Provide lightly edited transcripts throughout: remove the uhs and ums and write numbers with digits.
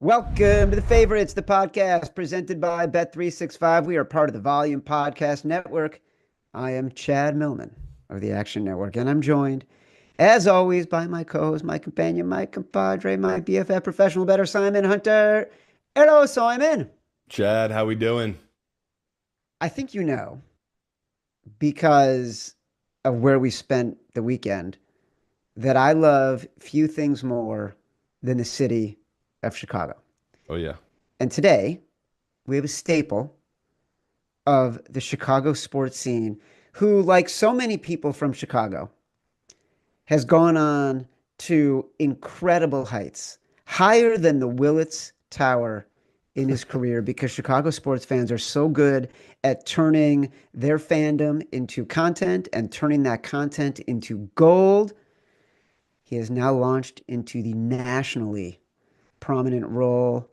Welcome to The Favorites, the podcast presented by Bet365. We are part of the Volume Podcast Network. I am Chad Millman of the Action Network, and I'm joined, as always, by my co-host, my companion, my compadre, my BFF professional bettor, Simon Hunter. Hello, Simon. Chad, how we doing? I think you know, because of where we spent the weekend, that I love few things more than the city of Chicago. Oh, yeah. And today, we have a staple of the Chicago sports scene who, like so many people from Chicago, has gone on to incredible heights, higher than the Willits Tower in his career, because Chicago sports fans are so good at turning their fandom into content and turning that content into gold. He has now launched into the nationally prominent role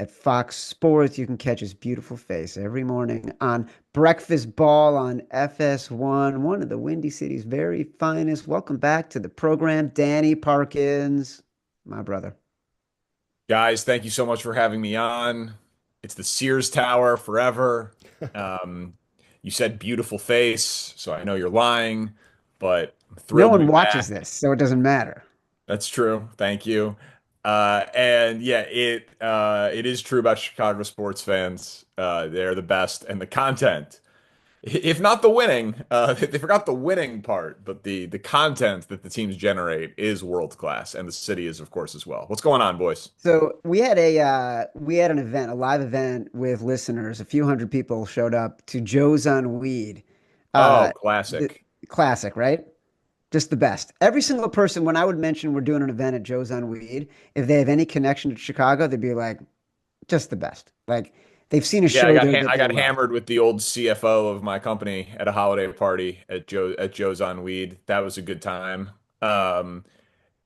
at Fox Sports. You can catch his beautiful face every morning on Breakfast Ball on FS1, one of the Windy City's very finest. Welcome back to the program, Danny Parkins, my brother. Guys, thank you so much for having me on. It's the Sears Tower forever. You said beautiful face, so I know you're lying, but I'm thrilled No to one be watches back. this, so it doesn't matter. That's true. Thank you. And yeah, it is true about Chicago sports fans. They're the best, and the content, if not the winning, they forgot the winning part, but the content that the teams generate is world class, and the city is, of course, as well. What's going on, boys? So we had an event, a live event with listeners. A few hundred people showed up to Joe's on Weed. Oh, The classic. classic, right? Just the best. Every single person, when I would mention we're doing an event at Joe's on Weed, if they have any connection to Chicago, they'd be like, just the best. Like they've seen a Yeah, show there that I they got love. hammered with the old CFO of my company at a holiday party at Joe's on Weed. That was a good time. Um,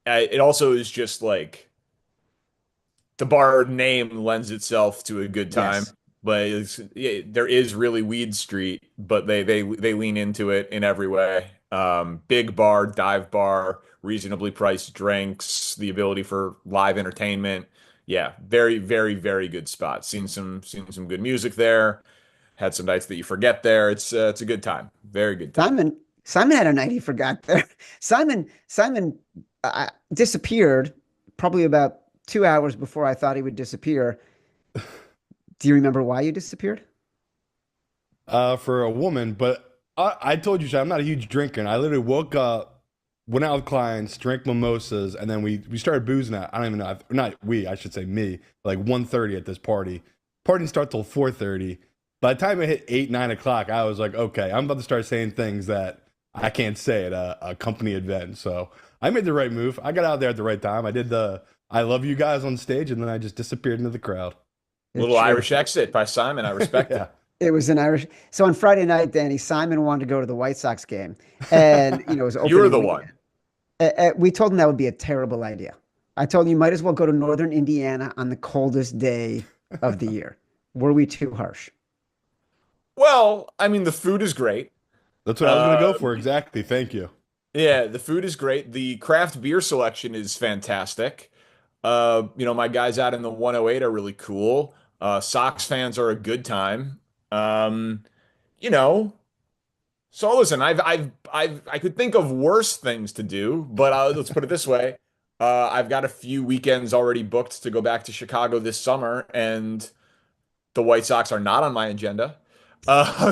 it also is just like the bar name lends itself to a good time, Yes. but there is really Weed Street, but they lean into it in every way. Big bar, dive bar, reasonably priced drinks, the ability for live entertainment. Yeah, very, very, very good spot. Seen some good music there. Had some nights that you forget there. It's a good time. Very good time. Simon had a night he forgot there. Simon disappeared probably about 2 hours before I thought he would disappear. Do you remember why you disappeared? For a woman, but I told you, Chad, I'm not a huge drinker. And I literally woke up, went out with clients, drank mimosas, and then we started boozing out. I don't even know. Not we, I should say me, like 1:30 at this party. Party didn't start till 4:30. By the time it hit 8, 9 o'clock, I was like, okay, I'm about to start saying things that I can't say at a company event. So I made the right move. I got out there at the right time. I did the I love you guys on stage, and then I just disappeared into the crowd. It's Little true. Irish exit by Simon. I respect Yeah. it. It was an Irish. So on Friday night, Danny, Simon wanted to go to the White Sox game, and it was You were opening the weekend. one. We told him that would be a terrible idea. I told him you might as well go to Northern Indiana on the coldest day of the year. Were we too harsh? Well, I mean, the food is great. That's what I was going to go Uh, for. Exactly. Thank you. yeah, the food is great. The craft beer selection is fantastic. My guys out in the 108 are really cool. Sox fans are a good time. Um, you know, so listen, I could think of worse things to do, but let's put it this way. I've got a few weekends already booked to go back to Chicago this summer, and the White Sox are not on my agenda.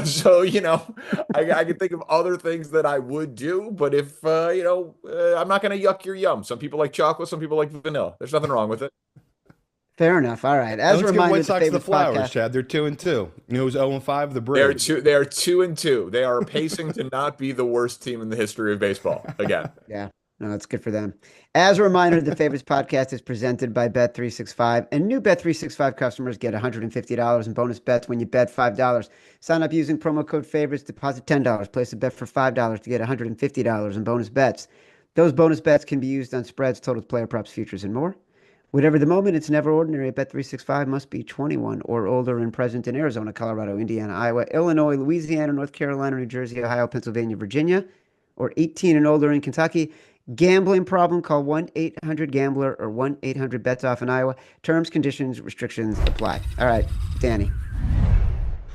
So I can think of other things that I would do, but if I'm not going to yuck your yum. Some people like chocolate, some people like vanilla. There's nothing wrong with it. Fair enough. All right. And As a let's give reminder, White the Sox the Favorites flowers, podcast. Chad. They're 2-2. You know who's 0-5? The They are Braves. two. They are 2-2. They are pacing to not be the worst team in the history of baseball again. Yeah. No, that's good for them. As a reminder, the Favorites podcast is presented by Bet365, and new Bet365 customers get $150 in bonus bets when you bet $5. Sign up using promo code Favorites, deposit $10, place a bet for $5 to get $150 in bonus bets. Those bonus bets can be used on spreads, totals, player props, futures, and more. Whatever the moment, it's never ordinary at Bet365. Must be 21 or older and present in Arizona, Colorado, Indiana, Iowa, Illinois, Louisiana, North Carolina, New Jersey, Ohio, Pennsylvania, Virginia, or 18 and older in Kentucky. Gambling problem? Call 1-800-GAMBLER or 1-800-BETS-OFF in Iowa. Terms, conditions, restrictions apply. All right, Danny.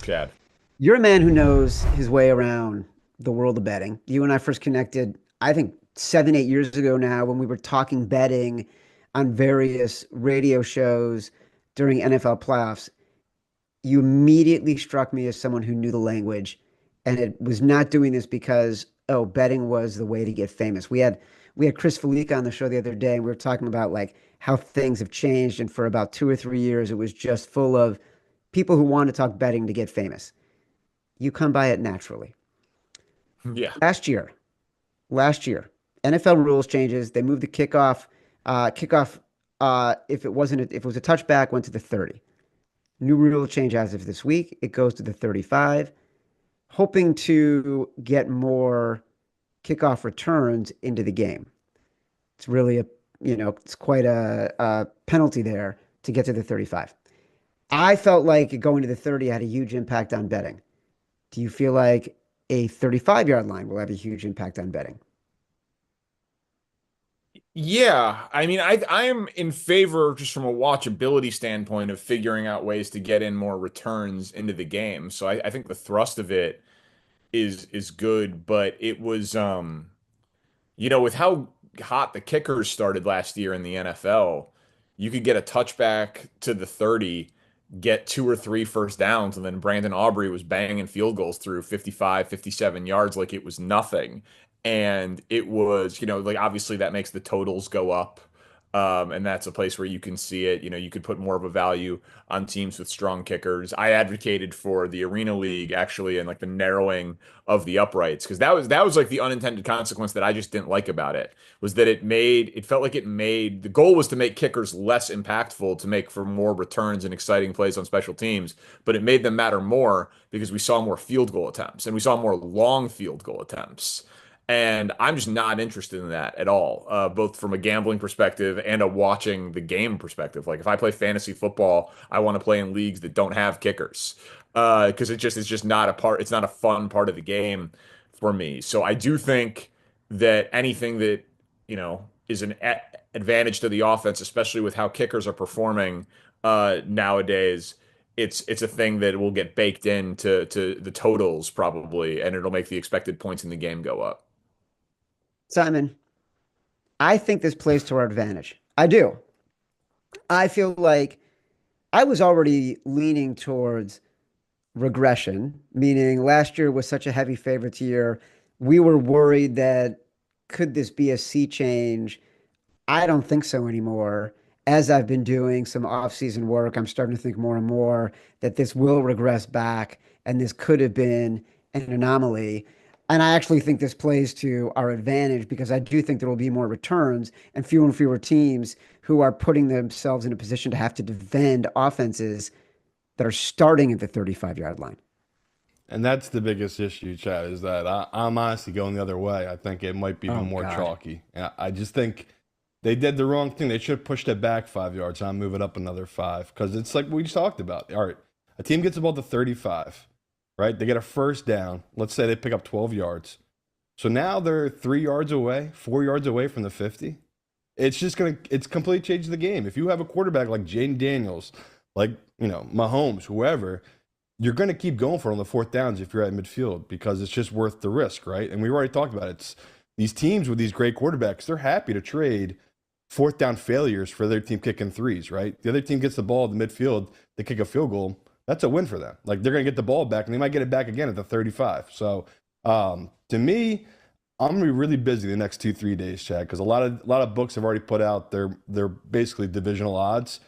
Chad. You're a man who knows his way around the world of betting. You and I first connected, I think, 7, 8 years ago now when we were talking betting on various radio shows during NFL playoffs. You immediately struck me as someone who knew the language, and it was not doing this because, oh, betting was the way to get famous. We had Chris Felica on the show the other day, and we were talking about like how things have changed. And for about 2 or 3 years, it was just full of people who want to talk betting to get famous. You come by it naturally. Yeah. Last year, NFL rules changes. They moved the kickoff. If it was a touchback, went to the 30. New rule change as of this week. It goes to the 35, hoping to get more kickoff returns into the game. It's really it's quite a penalty there to get to the 35. I felt like going to the 30 had a huge impact on betting. Do you feel like a 35-yard line will have a huge impact on betting? Yeah, I mean, I'm in favor just from a watchability standpoint of figuring out ways to get in more returns into the game. So I think the thrust of it is good, but it was with how hot the kickers started last year in the NFL, you could get a touchback to the 30, get 2 or 3 first downs, and then Brandon Aubrey was banging field goals through 55, 57 yards like it was nothing. And it was, like obviously that makes the totals go up. And that's a place where you can see it. You could put more of a value on teams with strong kickers. I advocated for the Arena League actually and like the narrowing of the uprights because that was like the unintended consequence that I just didn't like about it was that it felt like the goal was to make kickers less impactful to make for more returns and exciting plays on special teams, but it made them matter more because we saw more field goal attempts and we saw more long field goal attempts. And I'm just not interested in that at all, both from a gambling perspective and a watching the game perspective. Like if I play fantasy football, I want to play in leagues that don't have kickers because it's just not a part. It's not a fun part of the game for me. So I do think that anything that is an advantage to the offense, especially with how kickers are performing nowadays. It's a thing that will get baked into the totals probably, and it'll make the expected points in the game go up. Simon, I think this plays to our advantage. I do. I feel like I was already leaning towards regression, meaning last year was such a heavy favorites year. We were worried that could this be a sea change? I don't think so anymore. As I've been doing some off-season work, I'm starting to think more and more that this will regress back and this could have been an anomaly. And I actually think this plays to our advantage because I do think there will be more returns and fewer teams who are putting themselves in a position to have to defend offenses that are starting at the 35-yard line. And that's the biggest issue, Chad, is that I'm honestly going the other way. I think it might be even more chalky. I just think they did the wrong thing. They should have pushed it back 5 yards and move it up another 5 because it's like we just talked about. All right, a team gets about the 35, right? They get a first down. Let's say they pick up 12 yards. So now they're 3 yards away, 4 yards away from the 50. It's completely changed the game. If you have a quarterback like Jaden Daniels, like, Mahomes, whoever, you're going to keep going for it on the fourth downs if you're at midfield because it's just worth the risk, right? And we already talked about it. It's these teams with these great quarterbacks, they're happy to trade fourth down failures for their team kicking threes, right? The other team gets the ball at the midfield, they kick a field goal. That's a win for them. Like they're going to get the ball back and they might get it back again at the 35. So to me, I'm going to be really busy the next 2-3 days, Chad, because a lot of books have already put out their basically divisional odds.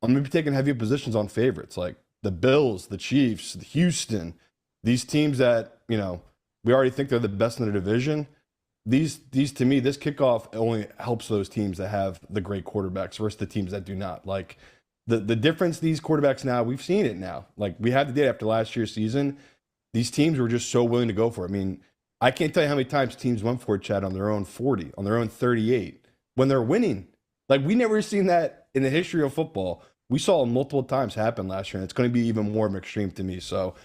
I'm going to be taking heavy positions on favorites like the Bills, the Chiefs, the Houston, these teams that, we already think they're the best in the division. these to me, this kickoff only helps those teams that have the great quarterbacks versus the teams that do not. Like the difference these quarterbacks now, we've seen it now. Like we had the data after last year's season. These teams were just so willing to go for it. I mean, I can't tell you how many times teams went for it, Chad, on their own 40, on their own 38 when they're winning. Like we never seen that in the history of football. We saw it multiple times happen last year, and it's going to be even more extreme to me. So,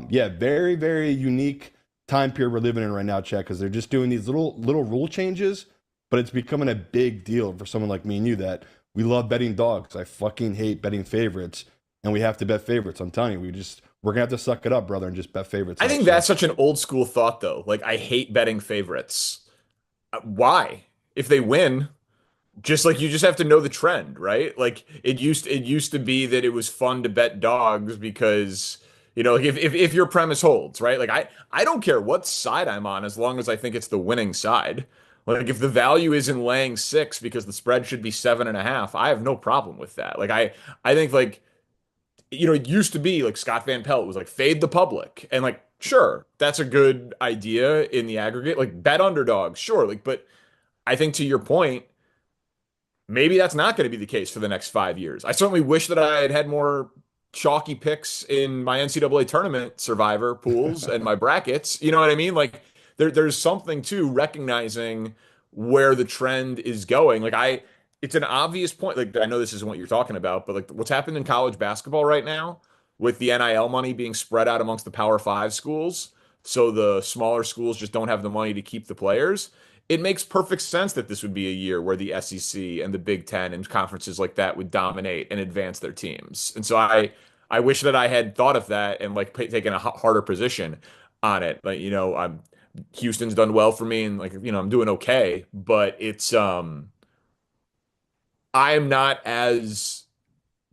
yeah, very, very unique time period we're living in right now, Chad, because they're just doing these little rule changes, but it's becoming a big deal for someone like me and you that we love betting dogs. I fucking hate betting favorites, and we have to bet favorites. I'm telling you, we're gonna have to suck it up, brother, and just bet favorites I next think year. that's such an old school thought, though. Like, I hate betting favorites. Why? If they win, just like you just have to know the trend, right? Like it used to be that it was fun to bet dogs because like if your premise holds, right? Like I don't care what side I'm on as long as I think it's the winning side. Like if the value is in laying 6 because the spread should be 7.5, I have no problem with that. Like I think like it used to be like Scott Van Pelt was like fade the public and like sure that's a good idea in the aggregate. Like bet underdogs, sure. Like but I think to your point maybe that's not going to be the case for the next 5 years. I certainly wish that I had had more chalky picks in my NCAA tournament survivor pools and my brackets. You know what I mean? Like there's something to recognizing where the trend is going. It's an obvious point. Like I know this isn't what you're talking about, but like what's happened in college basketball right now with the NIL money being spread out amongst the Power Five schools, so the smaller schools just don't have the money to keep the players. It makes perfect sense that this would be a year where the SEC and the Big Ten and conferences like that would dominate and advance their teams. And so I wish that I had thought of that and like taken a harder position on it. Like, I'm Houston's done well for me and like, I'm doing okay, but I'm not as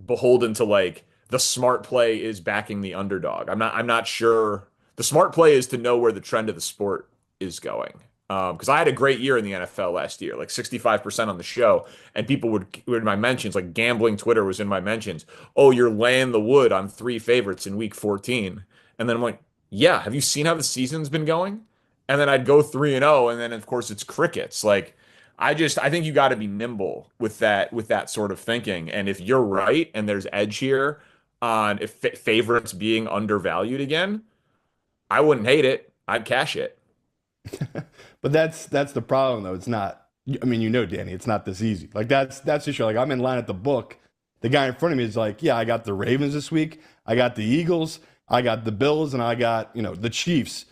beholden to like the smart play is backing the underdog. I'm not sure the smart play is to know where the trend of the sport is going. Because I had a great year in the NFL last year, like 65% on the show, and people would in my mentions, like gambling Twitter was in my mentions. Oh, you're laying the wood on 3 favorites in week 14. And then I'm like, yeah, have you seen how the season's been going? And then I'd go 3-0, and then of course it's crickets. Like I think you got to be nimble with that sort of thinking. And if you're right and there's edge here on if favorites being undervalued again, I wouldn't hate it. I'd cash it. But that's the problem though. It's not. I mean, Danny, it's not this easy. Like that's the issue. Like I'm in line at the book. The guy in front of me is like, yeah, I got the Ravens this week. I got the Eagles. I got the Bills, and I got the Chiefs.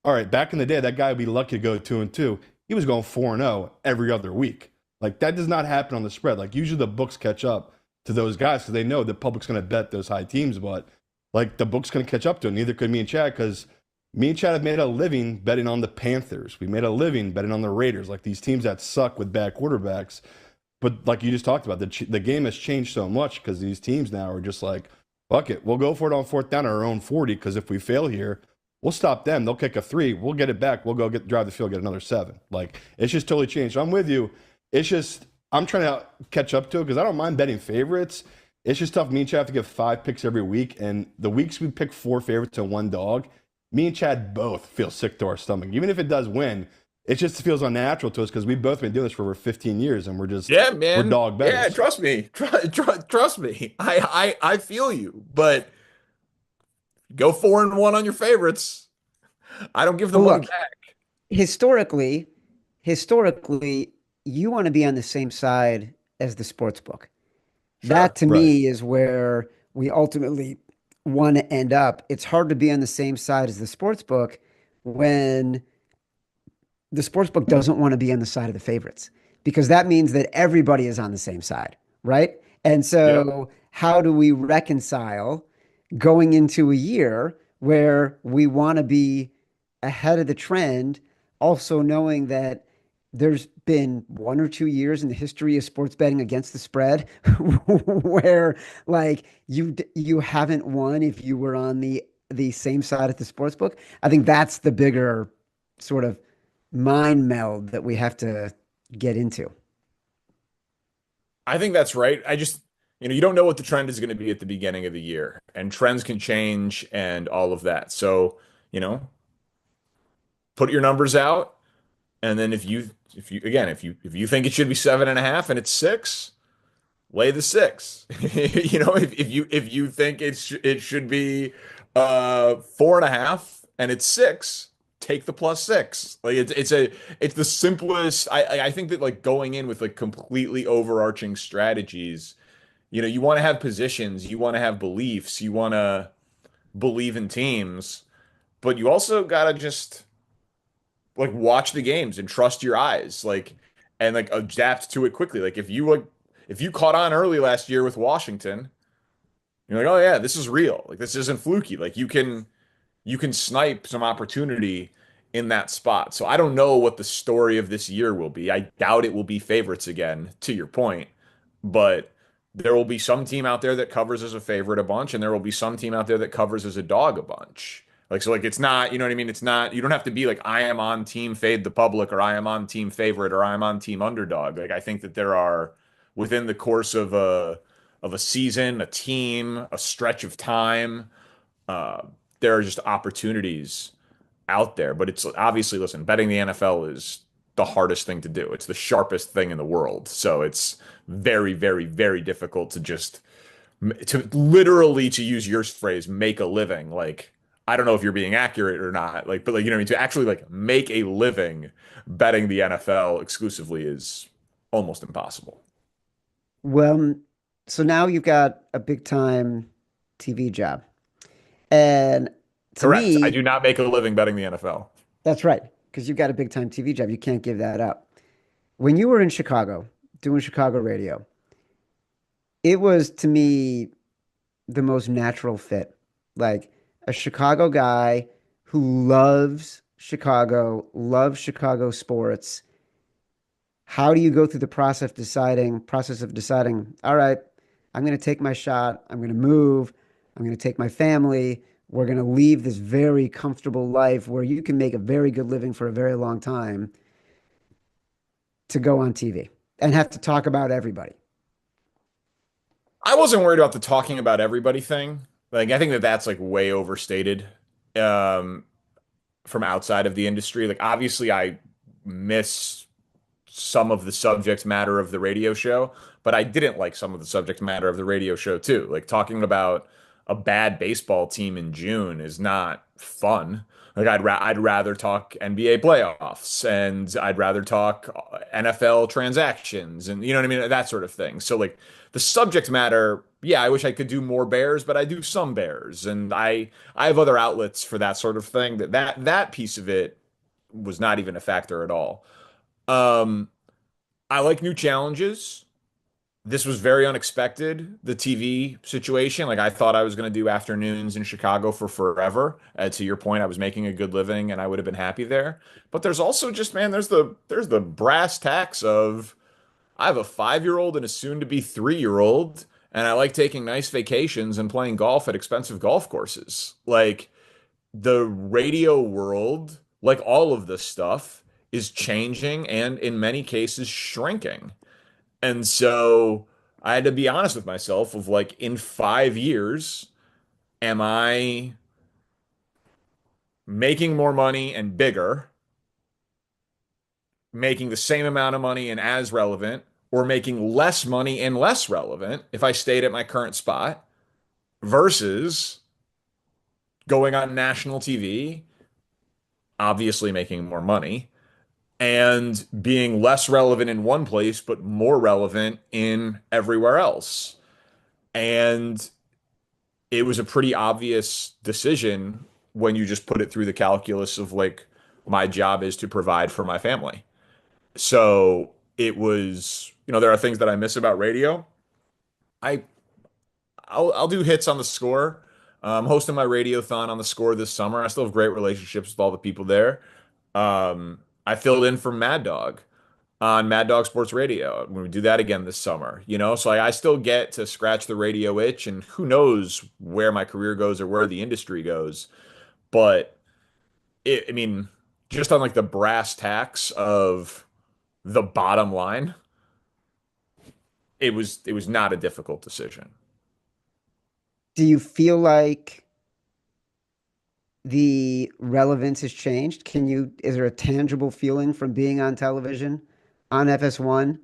All right, back in the day, that guy would be lucky to go 2-2. He was going 4-0 every other week. Like that does not happen on the spread. Like usually the books catch up to those guys because they know the public's going to bet those high teams, but like the book's going to catch up to it. Neither could me and Chad because me and Chad have made a living betting on the Panthers. We made a living betting on the Raiders, like these teams that suck with bad quarterbacks. But like you just talked about, the game has changed so much because these teams now are just like, fuck it, we'll go for it on fourth down at our own 40 because if we fail here, we'll stop them. They'll kick a 3. We'll get it back. We'll go drive the field, get another 7. Like it's just totally changed. So I'm with you. It's just I'm trying to catch up to it because I don't mind betting favorites. It's just tough. Me and Chad have to give 5 picks every week, and the weeks we pick 4 favorites and 1 dog, me and Chad both feel sick to our stomach. Even if it does win, it just feels unnatural to us because we've both been doing this for over 15 years, and Yeah, we're man. dog Yeah, betters. trust me. Trust me. I feel you, but go 4-1 on your favorites. I don't give the Well, money look, back. historically, historically, you want to be on the same side as the sports book. That Sure. to Right. me is where we ultimately want to end up. It's hard to be on the same side as the sports book when the sports book doesn't want to be on the side of the favorites because that means that everybody is on the same side, right? And Yep. so, how do we reconcile going into a year where we want to be ahead of the trend, also knowing that there's been 1 or 2 years in the history of sports betting against the spread where like you haven't won if you were on the same side at the sports book. I think that's the bigger sort of mind meld that we have to get into. I think that's right. You don't know what the trend is going to be at the beginning of the year, and trends can change and all of that. So, you know, put your numbers out And then if you think it should be 7.5 and it's 6, lay the 6. If you think it should be 4.5 and it's 6, take the +6. Like it's the simplest. I think that like going in with like completely overarching strategies, you want to have positions, you want to have beliefs, you want to believe in teams, but you also gotta just like watch the games and trust your eyes, like and like adapt to it quickly. Like if you caught on early last year with Washington, you're like, oh yeah, this is real. Like this isn't fluky. Like you can snipe some opportunity in that spot. So I don't know what the story of this year will be. I doubt it will be favorites again, to your point, but there will be some team out there that covers as a favorite a bunch, and there will be some team out there that covers as a dog a bunch. Like so, like it's not, you know what I mean? It's not, you don't have to be like I am on team fade the public or I am on team favorite or I am on team underdog. Like I think that there are within the course of a season, a team, a stretch of time, uh, there are just opportunities out there. But it's obviously, listen, betting the NFL is the hardest thing to do. It's the sharpest thing in the world. So it's very, very, very difficult to just to literally, to use your phrase, make a living. Like, I don't know if you're being accurate or not. Like, but like, you know what I mean? To actually like make a living betting the NFL exclusively is almost impossible. Well, so now you've got a big time TV job. And to Correct. I me, do not make a living betting the NFL. that's right, because you've got a big time TV job. You can't give that up. When you were in Chicago doing Chicago radio, it was to me the most natural fit. Like a Chicago guy who loves Chicago sports. How do you go through the process of deciding, all right, I'm going to take my shot. I'm going to move. I'm going to take my family. We're going to leave this very comfortable life where you can make a very good living for a very long time to go on TV and have to talk about everybody. I wasn't worried about the talking about everybody thing. Like, I think that that's like way overstated um, from outside of the industry. Like, obviously, I miss some of the subject matter of the radio show, but I didn't like some of the subject matter of the radio show too. Like, talking about a bad baseball team in June is not fun. Like, I'd rather talk NBA playoffs and I'd rather talk NFL transactions and you know what I mean, that sort of thing. So like the subject matter, yeah, I wish I could do more Bears, but I do some Bears, and I have other outlets for that sort of thing. That piece of it was not even a factor at all. Um, I like new challenges. This was very unexpected, the TV situation. Like I thought I was going to do afternoons in Chicago for forever. To your point, I was making a good living and I would have been happy there. But there's also just, man, there's the brass tacks of I have a 5-year-old and a soon-to-be 3-year-old, and I like taking nice vacations and playing golf at expensive golf courses. Like the radio world, like all of this stuff, is changing and in many cases shrinking. And so I had to be honest with myself of like in 5 years, am I making more money and bigger, making the same amount of money and as relevant, or making less money and less relevant if I stayed at my current spot versus going on national TV, obviously making more money, and being less relevant in one place, but more relevant in everywhere else. And it was a pretty obvious decision when you just put it through the calculus of like, my job is to provide for my family. So it was, there are things that I miss about radio. I I'll do hits on the score. I'm hosting my radiothon on the score this summer. I still have great relationships with all the people there. I filled in for Mad Dog on Mad Dog Sports Radio. When we do that again this summer, so I still get to scratch the radio itch, and who knows where my career goes or where the industry goes. But I mean, just on like the brass tacks of the bottom line, it was not a difficult decision. Do you feel like the relevance has changed? Is there a tangible feeling from being on television on FS1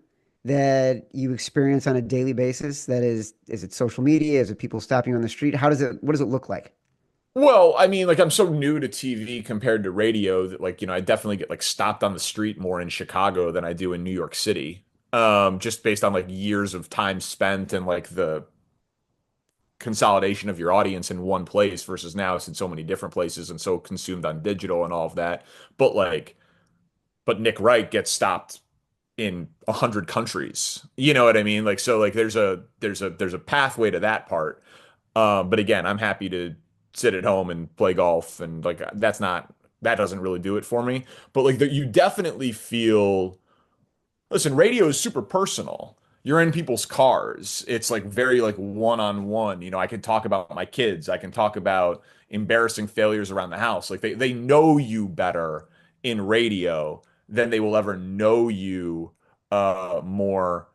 that you experience on a daily basis? Is it social media? Is it people stopping you on the street? What does it look like? Well, I mean, like I'm so new to TV compared to radio that like, I definitely get like stopped on the street more in Chicago than I do in New York City. Just based on like years of time spent and like the consolidation of your audience in one place versus now it's in so many different places and so consumed on digital and all of that. But like, but Nick Wright gets stopped in 100 countries. You know what I mean? Like, so like there's a pathway to that part. But again, I'm happy to sit at home and play golf and like that doesn't really do it for me. But like you definitely feel. Listen, radio is super personal. You're in people's cars. It's like very like one-on-one. I can talk about my kids. I can talk about embarrassing failures around the house. Like they know you better in radio than they will ever know you more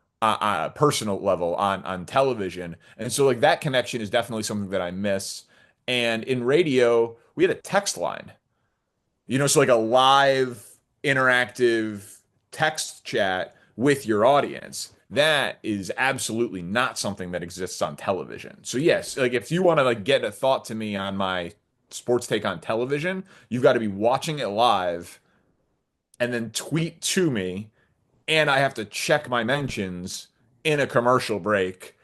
personal level on television. And so like that connection is definitely something that I miss. And in radio, we had a text line. So like a live interactive text chat with your audience. That is absolutely not something that exists on television. So yes, like if you want to like get a thought to me on my sports take on television, you've got to be watching it live and then tweet to me, and I have to check my mentions in a commercial break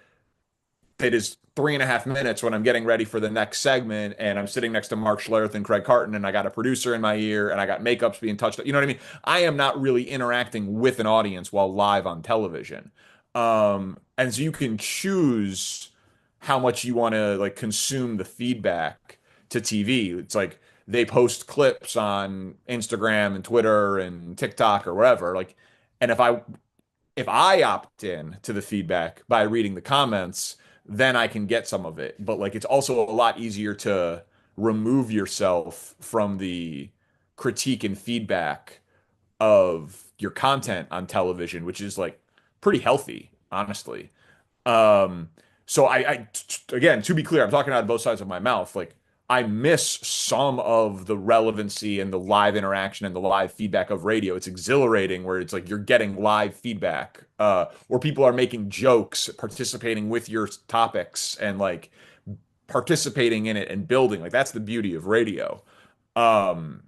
that is 3.5 minutes when I'm getting ready for the next segment and I'm sitting next to Mark Schlereth and Craig Carton and I got a producer in my ear and I got makeups being touched. You know what I mean? I am not really interacting with an audience while live on television. And so you can choose how much you want to like consume the feedback to TV. It's like they post clips on Instagram and Twitter and TikTok or wherever. Like, and if I opt in to the feedback by reading the comments, then I can get some of it. But like it's also a lot easier to remove yourself from the critique and feedback of your content on television, which is like pretty healthy, honestly. Um, so again, to be clear, I'm talking out of both sides of my mouth. Like I miss some of the relevancy and the live interaction and the live feedback of radio. It's exhilarating where it's like you're getting live feedback, where people are making jokes, participating with your topics and like participating in it and building. Like that's the beauty of radio. Um,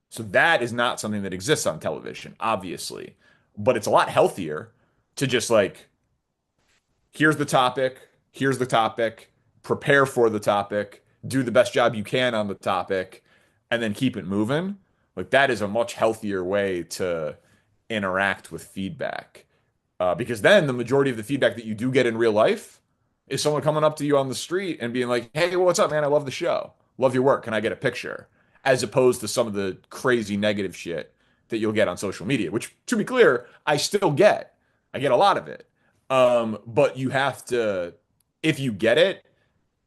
so that is not something that exists on television, obviously, but it's a lot healthier to just like here's the topic, prepare for the topic, do the best job you can on the topic, and then keep it moving. Like that is a much healthier way to interact with feedback. Because then the majority of the feedback that you do get in real life is someone coming up to you on the street and being like, "Hey, what's up, man? I love the show. Love your work. Can I get a picture?" As opposed to some of the crazy negative shit that you'll get on social media, which to be clear, I still get. I get a lot of it. But you have to, if you get it,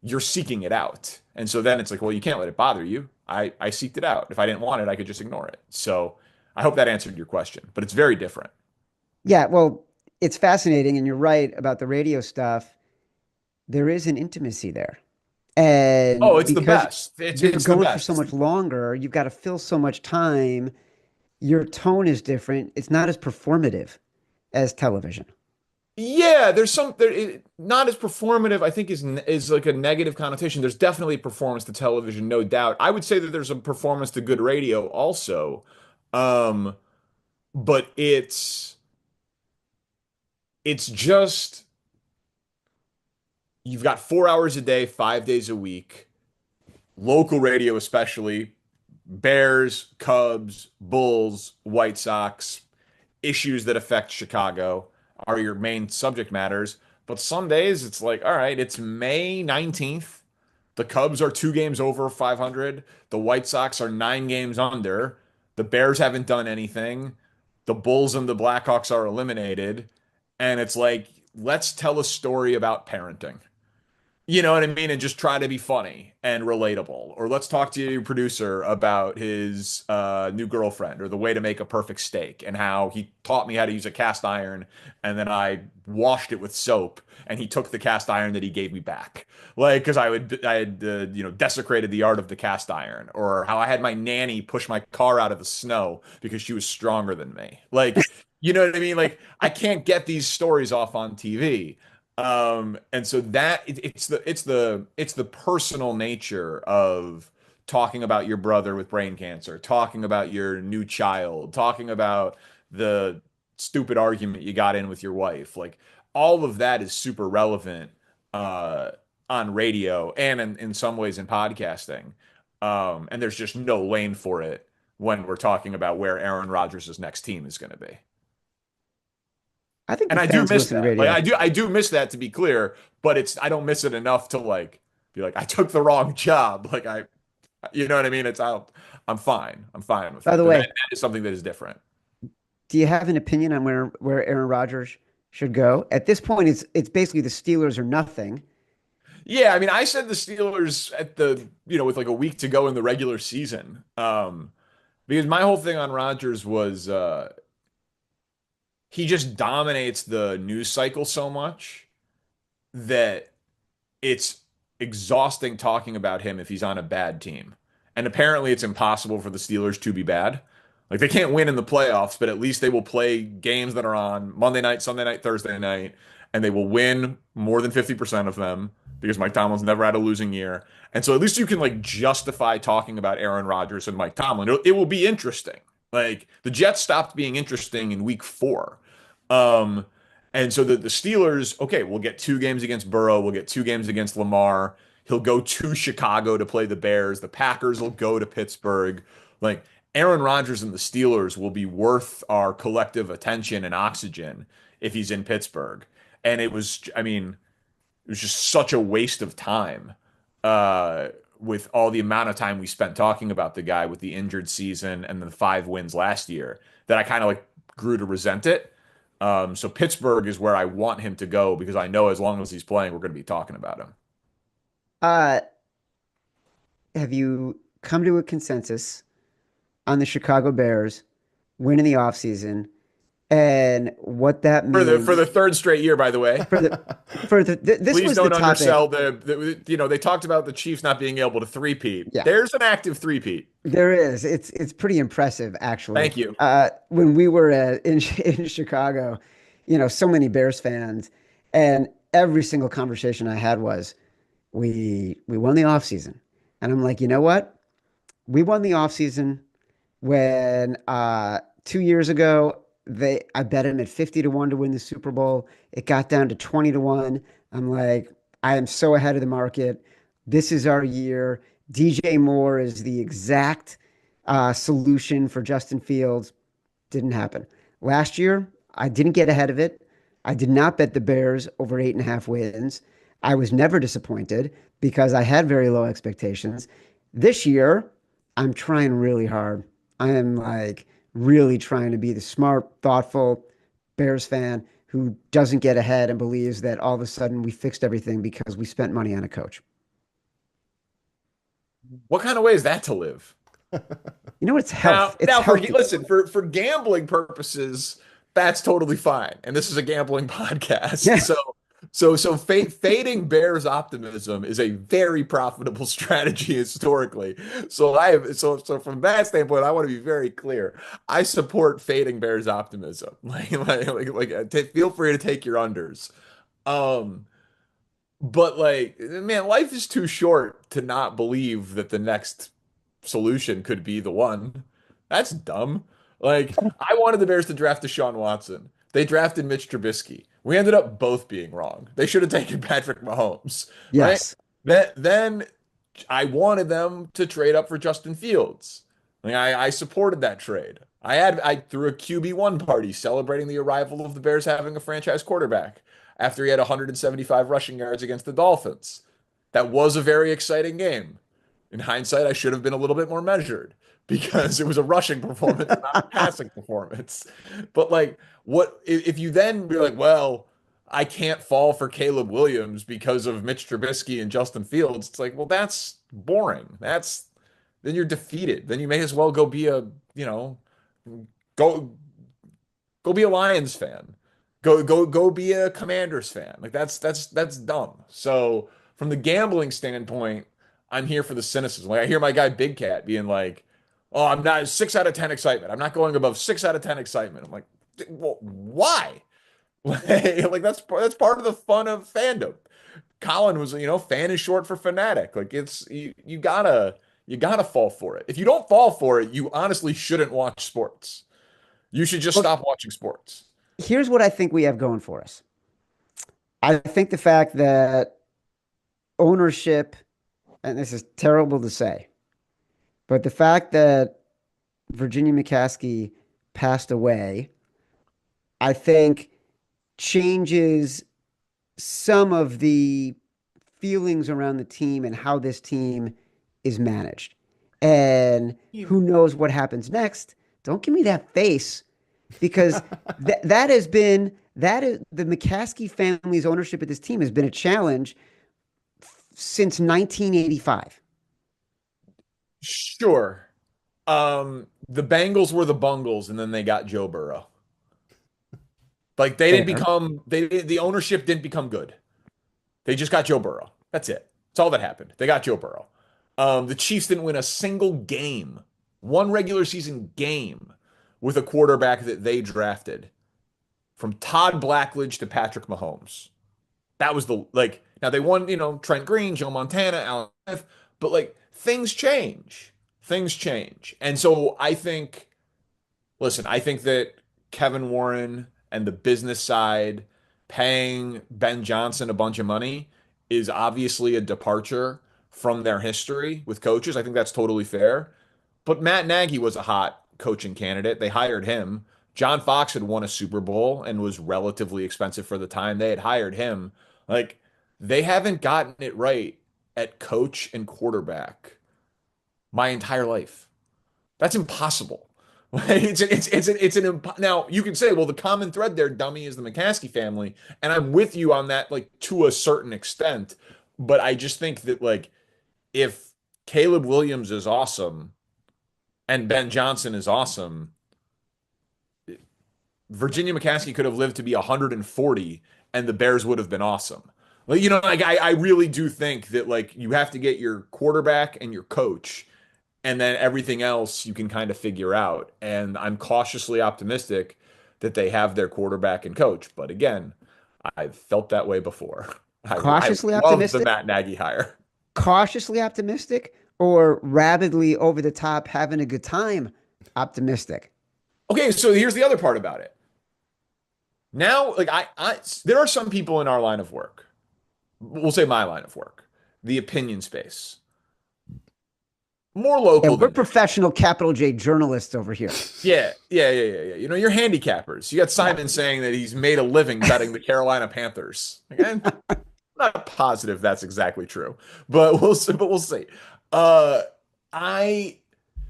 you're seeking it out. And so then it's like, well, you can't let it bother you. I seeked it out. If I didn't want it, I could just ignore it. So I hope that answered your question, but it's very different. Yeah, well, it's fascinating, and you're right about the radio stuff. There is an intimacy there. Oh, And it's the because best. It's you're it's the going for best. so much longer, you've got to fill so much time. Your tone is different. It's not as performative as television. Yeah, there's not as performative, I think is like a negative connotation. There's definitely performance to television, no doubt. I would say that there's a performance to good radio also. Um, but it's just you've got 4 hours a day, 5 days a week, local radio especially, Bears, Cubs, Bulls, White Sox, issues that affect Chicago are your main subject matters. But some days it's like, all right, it's May 19th. The Cubs are 2 games over 500. The White Sox are 9 games under. The Bears haven't done anything. The Bulls and the Blackhawks are eliminated. And it's like, let's tell a story about parenting. You know what I mean? And just try to be funny and relatable. Or let's talk to your producer about his new girlfriend or the way to make a perfect steak and how he taught me how to use a cast iron and then I washed it with soap and he took the cast iron that he gave me back. Like, because I had, desecrated the art of the cast iron, or how I had my nanny push my car out of the snow because she was stronger than me. Like, you know what I mean? Like, I can't get these stories off on TV. And so that it's the personal nature of talking about your brother with brain cancer, talking about your new child, talking about the stupid argument you got in with your wife. Like all of that is super relevant uh on radio and in some ways in podcasting. And there's just no lane for it when we're talking about where Aaron Rodgers' next team is going to be. I think the And I do fans miss listen to that. Like radio. I do miss that, to be clear, but I don't miss it enough to like be like I took the wrong job. Like you know what I mean? I'm fine. I'm fine with By it. the But that way, is something that is different. do you have an opinion on where Aaron Rodgers should go? At this point, it's basically the Steelers or nothing. Yeah, I mean, I said the Steelers at with like a week to go in the regular season. Because my whole thing on Rodgers was he just dominates the news cycle so much that it's exhausting talking about him if he's on a bad team. And apparently it's impossible for the Steelers to be bad. Like they can't win in the playoffs, but at least they will play games that are on Monday night, Sunday night, Thursday night, and they will win more than 50% of them because Mike Tomlin's never had a losing year. And so at least you can like justify talking about Aaron Rodgers and Mike Tomlin. It will be interesting. Like the Jets stopped being interesting in week 4. Um, and so the Steelers, okay, we'll get 2 games against Burrow. We'll get 2 games against Lamar. He'll go to Chicago to play the Bears. The Packers will go to Pittsburgh. Like Aaron Rodgers and the Steelers will be worth our collective attention and oxygen if he's in Pittsburgh. And I mean, it was just such a waste of time uh, with all the amount of time we spent talking about the guy with the injured season and the 5 wins last year that I kind of like grew to resent it. So Pittsburgh is where I want him to go because I know as long as he's playing, we're going to be talking about him. Uh, have you come to a consensus on the Chicago Bears winning the offseason and what that For the means third straight year, by the way. for the this Please was the don't topic. undersell they talked about the Chiefs not being able to three-peat. Yeah, There's an active three-peat. there is. It's pretty impressive actually. Thank you. When we were in Chicago, so many Bears fans, and every single conversation I had was, we won the offseason. And I'm like, you know what? We won the offseason when 2 years ago I bet him at 50-1 to win the Super Bowl. It got down to 20-1. I'm like, I am so ahead of the market. This is our year. DJ Moore is the exact solution for Justin Fields. Didn't happen. Last year, I didn't get ahead of it. I did not bet the Bears over 8.5 wins. I was never disappointed because I had very low expectations. This year, I'm trying really hard. I am like really trying to be the smart, thoughtful Bears fan who doesn't get ahead and believes that all of a sudden we fixed everything because we spent money on a coach. What kind of way is that to live? It's Now, health. It's now for healthy. listen, for gambling purposes, that's totally fine. And this is a gambling podcast. Yeah. So fading Bears optimism is a very profitable strategy historically. So from that standpoint, I want to be very clear. I support fading Bears optimism. Feel free to take your unders. Um, but like, man, life is too short to not believe that the next solution could be the one. That's dumb. Like, I wanted the Bears to draft Deshaun Watson. They drafted Mitch Trubisky. We ended up both being wrong. They should have taken Patrick Mahomes, right? Yes. Then I wanted them to trade up for Justin Fields. Like, I supported that trade. I threw a QB1 party celebrating the arrival of the Bears having a franchise quarterback after he had 175 rushing yards against the Dolphins. That was a very exciting game. In hindsight, I should have been a little bit more measured because it was a rushing performance, not a passing performance. But like, what if you then be like, well, I can't fall for Caleb Williams because of Mitch Trubisky and Justin Fields. It's like, well, that's boring. That's then you're defeated. Then you may as well go be a, you know, go go be a Lions fan. Go be a Commanders fan. Like that's dumb. So from the gambling standpoint, I'm here for the cynicism. Like I hear my guy Big Cat being like, "Oh, I'm not 6 out of 10 excitement. I'm not going above 6 out of 10 excitement." I'm like, "Well, why?" Like that's part of the fun of fandom. Colin was, fan is short for fanatic. Like it's you gotta fall for it. If you don't fall for it, you honestly shouldn't watch sports. You should just Look, stop watching sports. here's what I think we have going for us. I think the fact that ownership, and this is terrible to say, but the fact that Virginia McCaskey passed away, I think changes some of the feelings around the team and how this team is managed. And who knows what happens next? Don't give me that face because that has been that is the McCaskey family's ownership of this team has been a challenge since 1985. Sure. The Bengals were the Bungles, and then they got Joe Burrow. Like they didn't Fair. become the ownership didn't become good. They just got Joe Burrow. That's it. That's all that happened. They got Joe Burrow. The Chiefs didn't win a single game, one regular season game with a quarterback that they drafted from Todd Blackledge to Patrick Mahomes. That was the like now they won, Trent Green, Joe Montana, Allen Smith, but like things change. Things change. And so I think that Kevin Warren and the business side paying Ben Johnson a bunch of money is obviously a departure from their history with coaches. I think that's totally fair. But Matt Nagy was a hot coaching candidate. They hired him. John Fox had won a Super Bowl and was relatively expensive for the time. They had hired him. Like, they haven't gotten it right at coach and quarterback my entire life. That's impossible. Now you can say, well, the common thread there, dummy, is the McCaskey family, and I'm with you on that, like to a certain extent. But I just think that like if Caleb Williams is awesome and Ben Johnson is awesome, Virginia McCaskey could have lived to be 140, and the Bears would have been awesome. Like like I really do think that like you have to get your quarterback and your coach and then everything else you can kind of figure out. And I'm cautiously optimistic that they have their quarterback and coach. But again, I've felt that way before. I Cautiously love the optimistic, Matt Nagy hire. cautiously optimistic, or rabidly over the top, having a good time optimistic. Okay, so here's the other part about it. Now, like there are some people in our line of work, we'll say my line of work, the opinion space, more local And we're than professional capital J journalists over here. yeah. You're handicappers. You got Simon saying that he's made a living betting the Carolina Panthers. Again, not positive that's exactly true, but we'll see. But we'll see. Uh, I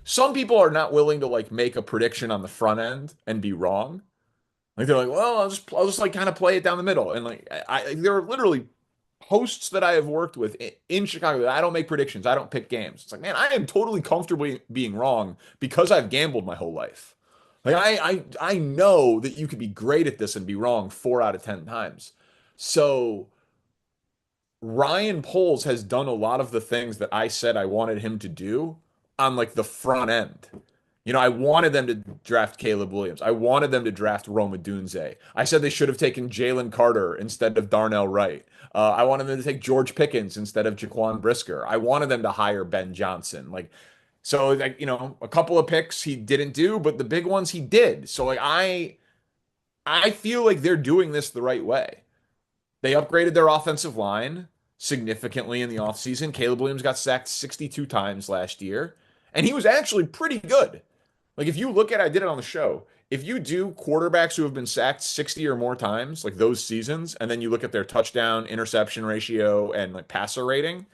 some people are not willing to like make a prediction on the front end and be wrong. Like they're like, well, I'll just like kind of play it down the middle, and like there are literally hosts that I have worked with in Chicago that I don't make predictions. I don't pick games. It's like, man, I am totally comfortably being wrong because I've gambled my whole life. Like I know that you could be great at this and be wrong 4 out of 10 times. So Ryan Poles has done a lot of the things that I said I wanted him to do on like the front end. I wanted them to draft Caleb Williams. I wanted them to draft Roma Dunze. I said they should have taken Jalen Carter instead of Darnell Wright. I wanted them to take George Pickens instead of Jaquan Brisker. I wanted them to hire Ben Johnson. So like, a couple of picks he didn't do, but the big ones he did. So like I feel like they're doing this the right way. They upgraded their offensive line significantly in the offseason. Caleb Williams got sacked 62 times last year, and he was actually pretty good. Like if you look at, I did it on the show. If you do quarterbacks who have been sacked 60 or more times, like those seasons, and then you look at their touchdown interception ratio and like passer rating,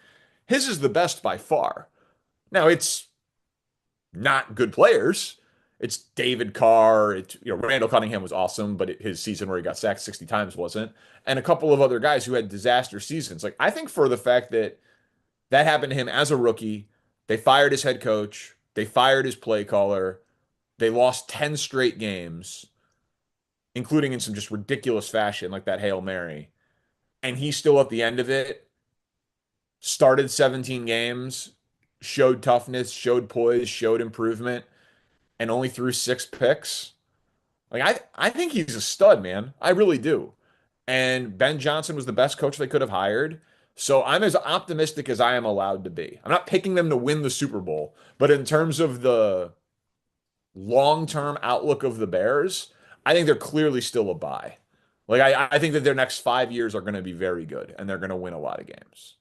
his is the best by far. Now it's not good players. It's David Carr. Randall Cunningham was awesome, but his season where he got sacked 60 times wasn't. And a couple of other guys who had disaster seasons. Like I think for the fact that that happened to him as a rookie, they fired his head coach, they fired his play caller, they lost 10 straight games, including in some just ridiculous fashion, like that Hail Mary. And he still at the end of it started 17 games, showed toughness, showed poise, showed improvement, and only threw 6 picks. Like I think he's a stud, man. I really do. And Ben Johnson was the best coach they could have hired. So I'm as optimistic as I am allowed to be. I'm not picking them to win the Super Bowl, but in terms of the long-term outlook of the Bears, I think they're clearly still a buy. Like I think that their next 5 years are going to be very good, and they're going to win a lot of games.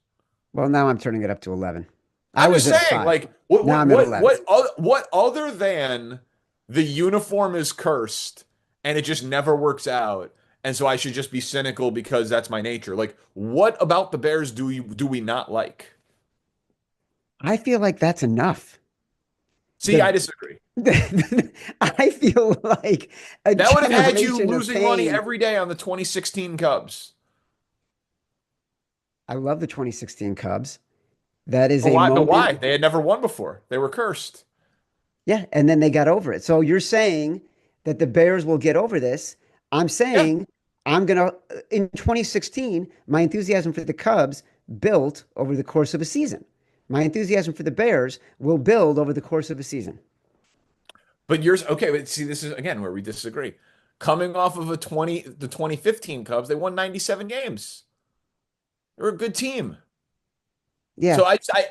Well, now I'm turning it up to 11. I I'm was just at saying, 5. like, Now I'm at 11. what other than the uniform is cursed and it just never works out, and so I should just be cynical because that's my nature. Like, what about the Bears do we not like? I feel like that's enough. See, I The, disagree. I feel like a That would have had you generation of losing money pain. every day on the 2016 Cubs. I love the 2016 Cubs. That is But a why? But why? moment. They had never won before. They were cursed. Yeah, and then they got over it. So you're saying that the Bears will get over this. I'm Yeah. saying I'm gonna in 2016, my enthusiasm for the Cubs built over the course of a season. My enthusiasm for the Bears will build over the course of a season. But yours, okay, but see, this is again where we disagree. Coming off of the 2015 Cubs, they won 97 games. They were a good team. Yeah, So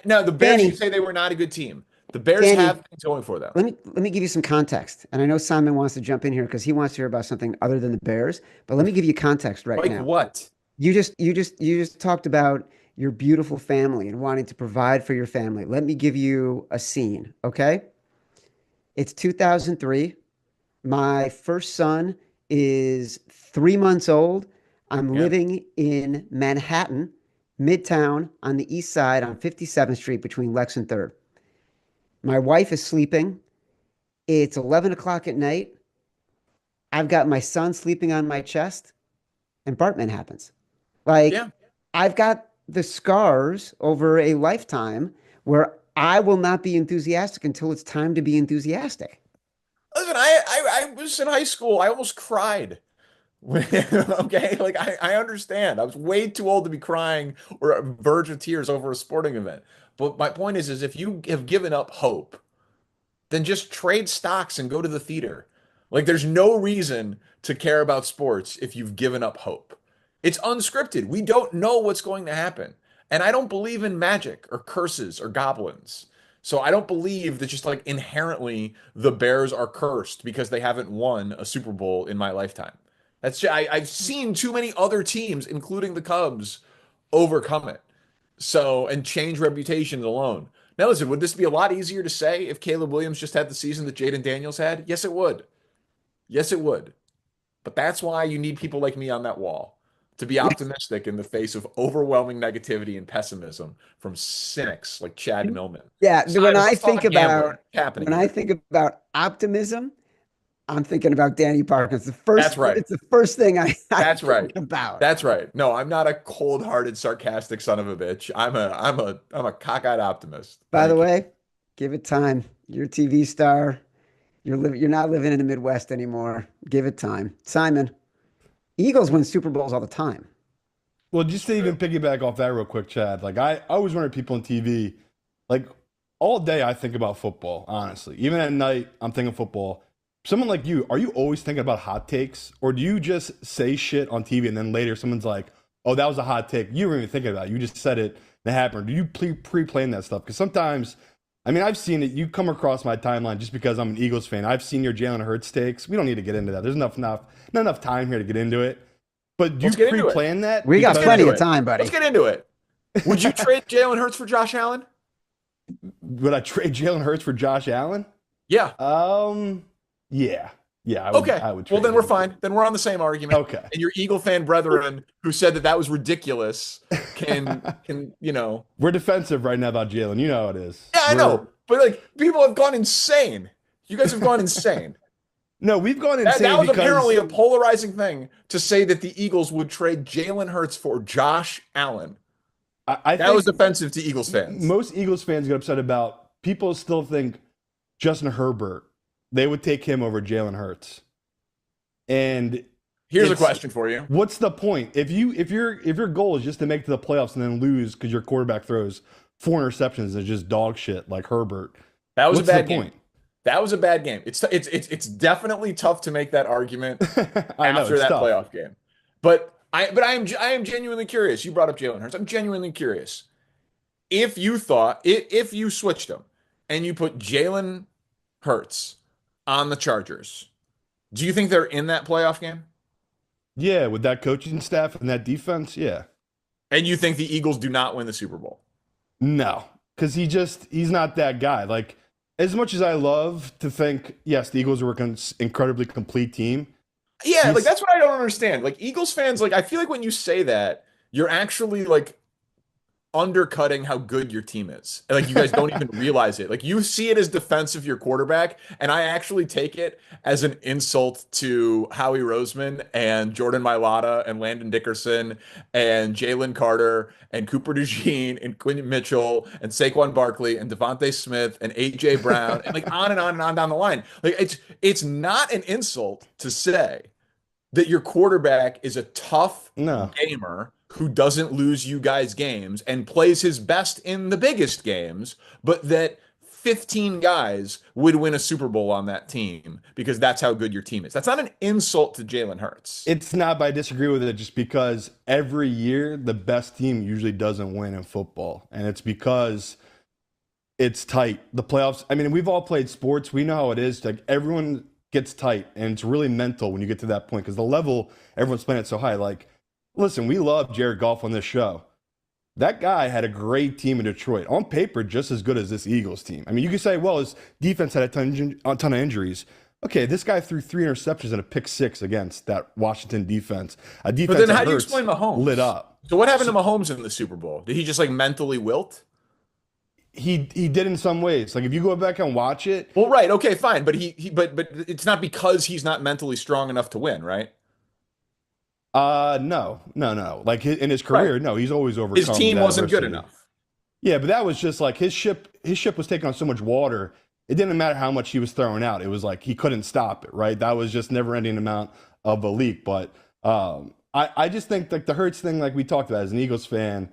now the Bears, you Danny, say they were not a good team. The Bears Danny, have things going for them. let me give you some context. And I know Simon wants to jump in here because he wants to hear about something other than the Bears. But let me give you context right Like now. what? You just talked about your beautiful family and wanting to provide for your family. Let me give you a scene, okay? It's 2003. My first son is 3 months old. I'm Yeah. living in Manhattan, Midtown, on the east side on 57th Street between Lex and 3rd. My wife is sleeping. It's 11 o'clock at night. I've got my son sleeping on my chest, and Bartman happens. Like, Yeah. I've got the scars over a lifetime where I will not be enthusiastic until it's time to be enthusiastic. Listen, I was in high school. I almost cried. Okay, like I understand. I was way too old to be crying or on the verge of tears over a sporting event. But my point is if you have given up hope, then just trade stocks and go to the theater. Like there's no reason to care about sports if you've given up hope. It's unscripted. We don't know what's going to happen. And I don't believe in magic or curses or goblins. So I don't believe that just like inherently the Bears are cursed because they haven't won a Super Bowl in my lifetime. I've seen too many other teams, including the Cubs, overcome it. So and change reputations alone. Now, listen, would this be a lot easier to say if Caleb Williams just had the season that Jaden Daniels had? Yes, it would. Yes, it would. But that's why you need people like me on that wall to be optimistic in the face of overwhelming negativity and pessimism from cynics like Chad Millman. Yeah, when Simon, I let's think talk gambling. about What's happening when I here? think about optimism, I'm thinking about Danny Parkins. That's right. It's the first thing I That's think right. about. That's right. No, I'm not a cold-hearted, sarcastic son of a bitch. I'm a cockeyed optimist. By the Thank you. way, give it time. You're a TV star. You're not living in the Midwest anymore. Give it time. Simon, Eagles win Super Bowls all the time. Well, just to even piggyback off that real quick, Chad, like I always wonder people on TV, like all day I think about football, honestly. Even at night, I'm thinking football. Someone like you, are you always thinking about hot takes? Or do you just say shit on TV and then later someone's like, oh, that was a hot take. You weren't even thinking about it. You just said it and it happened. Do you pre-plan that stuff? Because sometimes, I mean, I've seen it. You come across my timeline just because I'm an Eagles fan. I've seen your Jalen Hurts takes. We don't need to get into that. There's not enough time here to get into it. But do Let's you get into it. pre-plan that? We got Let's get plenty into of it. time, buddy. Let's get into it. Would you trade Jalen Hurts for Josh Allen? Would I trade Jalen Hurts for Josh Allen? Yeah. Yeah. Yeah, Okay. I would Well, trade then we're him. fine. Then we're on the same argument. Okay. And your Eagle fan brethren who said that that was ridiculous can We're defensive right now about Jalen. You know how it is. Yeah, I know. But like people have gone insane. You guys have gone insane. No, we've gone That insane was because apparently a polarizing thing to say that the Eagles would trade Jalen Hurts for Josh Allen. I That was think offensive to Eagles fans. most Eagles fans get upset about people still think Justin Herbert, they would take him over Jalen Hurts. And Here's a question for you. what's the point? If your goal is just to make it to the playoffs and then lose because your quarterback throws 4 interceptions and just dog shit like Herbert, That was what's a bad the game. point? That was a bad game. It's definitely tough to make that argument I know after it's that tough. playoff game. But I am genuinely curious. You brought up Jalen Hurts. I'm genuinely curious. If you switched them and you put Jalen Hurts on the Chargers, do you think they're in that playoff game? Yeah, with that coaching staff and that defense, yeah. And you think the Eagles do not win the Super Bowl? No, because he's not that guy. Like, as much as I love to think, yes, the Eagles were an incredibly complete team. Yeah, like He's that's what I don't understand. Like Eagles fans, like I feel like when you say that, you're actually like undercutting how good your team is. And, like you guys don't even realize it. Like you see it as defense of your quarterback, and I actually take it as an insult to Howie Roseman and Jordan Mailata and Landon Dickerson and Jalen Carter and Cooper DeJean and Quinn Mitchell and Saquon Barkley and Devontae Smith and AJ Brown and like on and on and on down the line. Like it's not an insult to say that your quarterback is a tough no. gamer who doesn't lose you guys games and plays his best in the biggest games, but that 15 guys would win a Super Bowl on that team because that's how good your team is. That's not an insult to Jalen Hurts. It's not, but I disagree with it just because every year the best team usually doesn't win in football. And it's because it's tight. The playoffs, I mean, we've all played sports. We know how it is. Like everyone gets tight and it's really mental when you get to that point because the level everyone's playing it so high. Like, listen, we love Jared Goff on this show. That guy had a great team in Detroit. On paper, just as good as this Eagles team. I mean, you could say, well, his defense had a ton of injuries. Okay, this guy threw 3 interceptions and a pick 6 against that Washington defense. A defense But then how that do you hurts, explain Mahomes? lit up. So what happened to Mahomes in the Super Bowl? Did he just like mentally wilt? He did in some ways. Like if you go back and watch it, Well, right, okay, fine, but but it's not because he's not mentally strong enough to win, right? no. Like in his career, Right. no, he's always overcome. His team that wasn't good adversity. enough. Yeah, but that was just like his ship was taking on so much water. It didn't matter how much he was throwing out. It was like he couldn't stop it, right? That was just never ending amount of a leak. But I just think like the Hurts thing, like we talked about as an Eagles fan,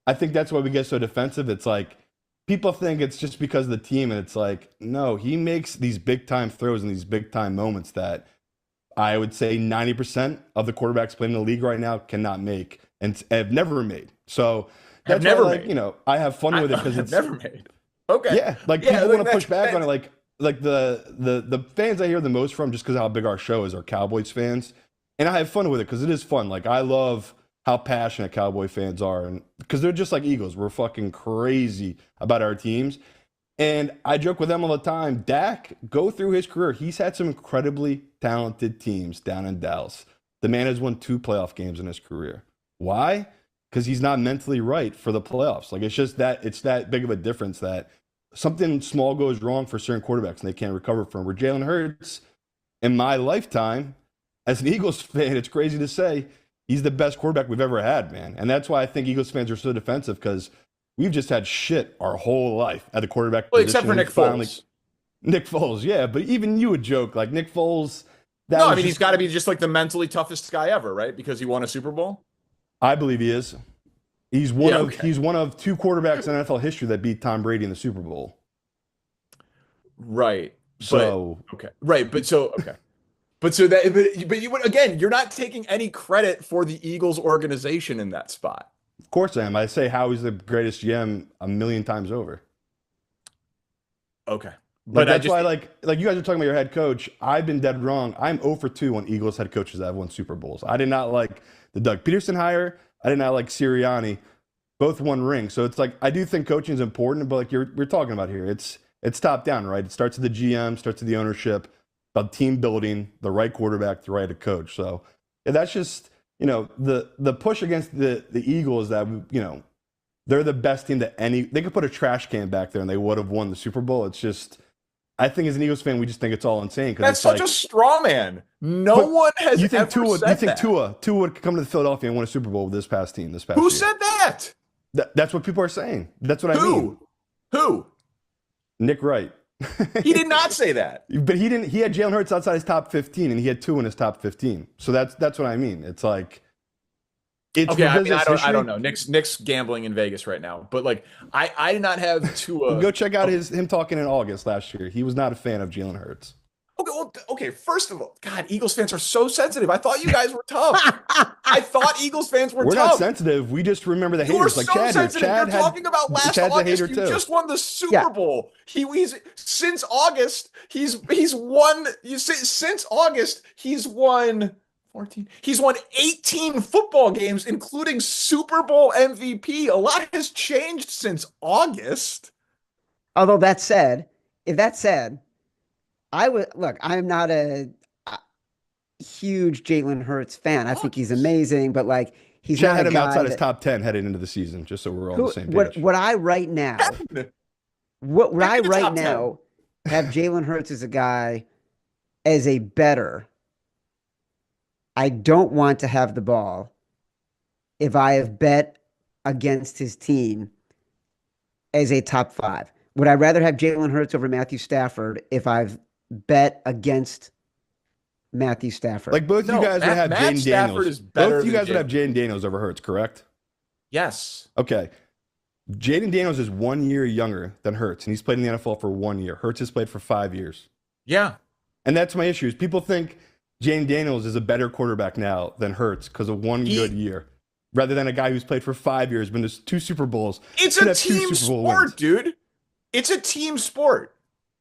I think that's why we get so defensive. It's like people think it's just because of the team, and it's like, no, he makes these big time throws in these big time moments that I would say 90% of the quarterbacks playing in the league right now cannot make and have never made. So Have that's never why, like, made. you know, I have fun with it because I've it's never made. Okay. yeah, like Yeah, people like want to push back that- on it. Like the fans I hear the most from, just because of how big our show is, are Cowboys fans, and I have fun with it because it is fun. Like I love how passionate Cowboy fans are, and because they're just like Eagles, we're fucking crazy about our teams. And I joke with them all the time. Dak, go through his career, he's had some incredibly talented teams down in Dallas. The man has won 2 playoff games in his career. Why? Because he's not mentally right for the playoffs. Like it's just that it's that big of a difference that something small goes wrong for certain quarterbacks and they can't recover from. Where Jalen Hurts, in my lifetime, as an Eagles fan, it's crazy to say he's the best quarterback we've ever had, man. And that's why I think Eagles fans are so defensive because we've just had shit our whole life at the quarterback Well, position. except for Nick Foles. Nick Foles, yeah, but even you would joke like Nick Foles. That No, was I mean he's just- got to be just like the mentally toughest guy ever, right? Because he won a Super Bowl. I believe he is. He's one Yeah, of okay. he's one of 2 quarterbacks in NFL history that beat Tom Brady in the Super Bowl. Right. So Okay. Right. But so okay. But you again, you're not taking any credit for the Eagles organization in that spot. of course I am. I say Howie's the greatest GM a million times over. Okay. But But I that's just why, like you guys are talking about your head coach. I've been dead wrong. I'm 0 for 2 on Eagles head coaches that have won Super Bowls. I did not like the Doug Peterson hire. I did not like Sirianni. Both won rings. So it's like I do think coaching is important, but like we're talking about here, it's top down, right? It starts with the GM, starts with the ownership, about team building, the right quarterback, the right coach. So yeah, that's just the push against the Eagles that they're the best team that they could put a trash can back there and they would have won the Super Bowl. It's just I think as an Eagles fan, we just think it's all insane because That's it's such like, a straw man. No but one has you think ever Tua, said that. Tua would come to Philadelphia and win a Super Bowl with this past team this Who past year? said that? That's what people are saying. That's what I mean. Who? Who? Nick Wright. He did not say that. But he didn't. He had Jalen Hurts outside his top 15, and he had Tua in his top 15. So that's what I mean. It's like it's Okay, I mean, revisionist I history. don't know. Nick's gambling in Vegas right now, but like, I did not have Tua. Go check out him talking in August last year. He was not a fan of Jalen Hurts. Okay, well, okay. First of all, God, Eagles fans are so sensitive. I thought you guys were tough. I thought Eagles fans were We're tough. not sensitive. We just remember the You are haters. so Like Chad. sensitive. Chad You're talking about last Chad's a August. hater You too. just won the Super Yeah. Bowl. He's since August. He's won. Since August he's won 14. He's won 18 football games, including Super Bowl MVP. A lot has changed since August. Although that said, if that said, I would look. I'm not a huge Jalen Hurts fan. I think he's amazing, but like he's Chad not had a him guy outside his that, top 10 heading into the season, just so we're all on the same what page. what I right now what Maybe I the right top 10. now have Jalen Hurts as a guy as a better. I don't want to have the ball if I have bet against his team as a top 5. Would I rather have Jalen Hurts over Matthew Stafford if I've bet against Matthew Stafford? Like both No, you guys would have Matt Jaden Stafford Daniels. is better Both you than guys would have Jalen. Jaden Daniels over Hurts, correct? Yes. Okay. Jaden Daniels is 1 year younger than Hurts, and he's played in the NFL for 1 year. Hurts has played for 5 years. Yeah. And that's my issue. Is people think Jaden Daniels is a better quarterback now than Hurts because of one good year, rather than a guy who's played for 5 years, been to 2 Super Bowls. It's could a have 2 team Super Bowl sport, wins. dude. It's a team sport.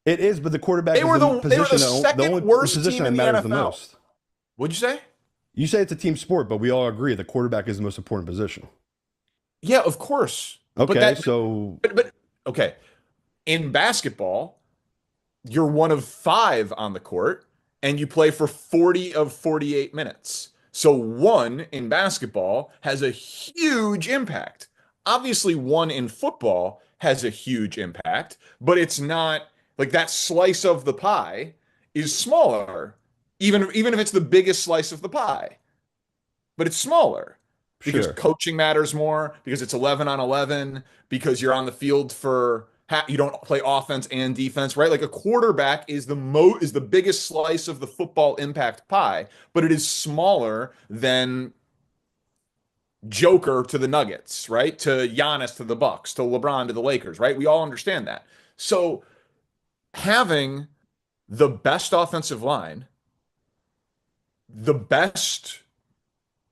It is, but the quarterback They is were the they were position the the second only worst position team that in the matters the NFL. most. What'd you say? You say it's a team sport, but we all agree the quarterback is the most important position. Yeah, of course. Okay, But okay. In basketball, you're one of 5 on the court and you play for 40 of 48 minutes. So 1 in basketball has a huge impact. Obviously, 1 in football has a huge impact, but it's not like that slice of the pie is smaller, even if it's the biggest slice of the pie, but it's smaller because sure. coaching matters more, because it's 11 on 11, because you're on the field for you don't play offense and defense, right? Like a quarterback is the biggest slice of the football impact pie, but it is smaller than Joker to the Nuggets, right? To Giannis to the Bucks, to LeBron to the Lakers, right? We all understand that. So having the best offensive line, the best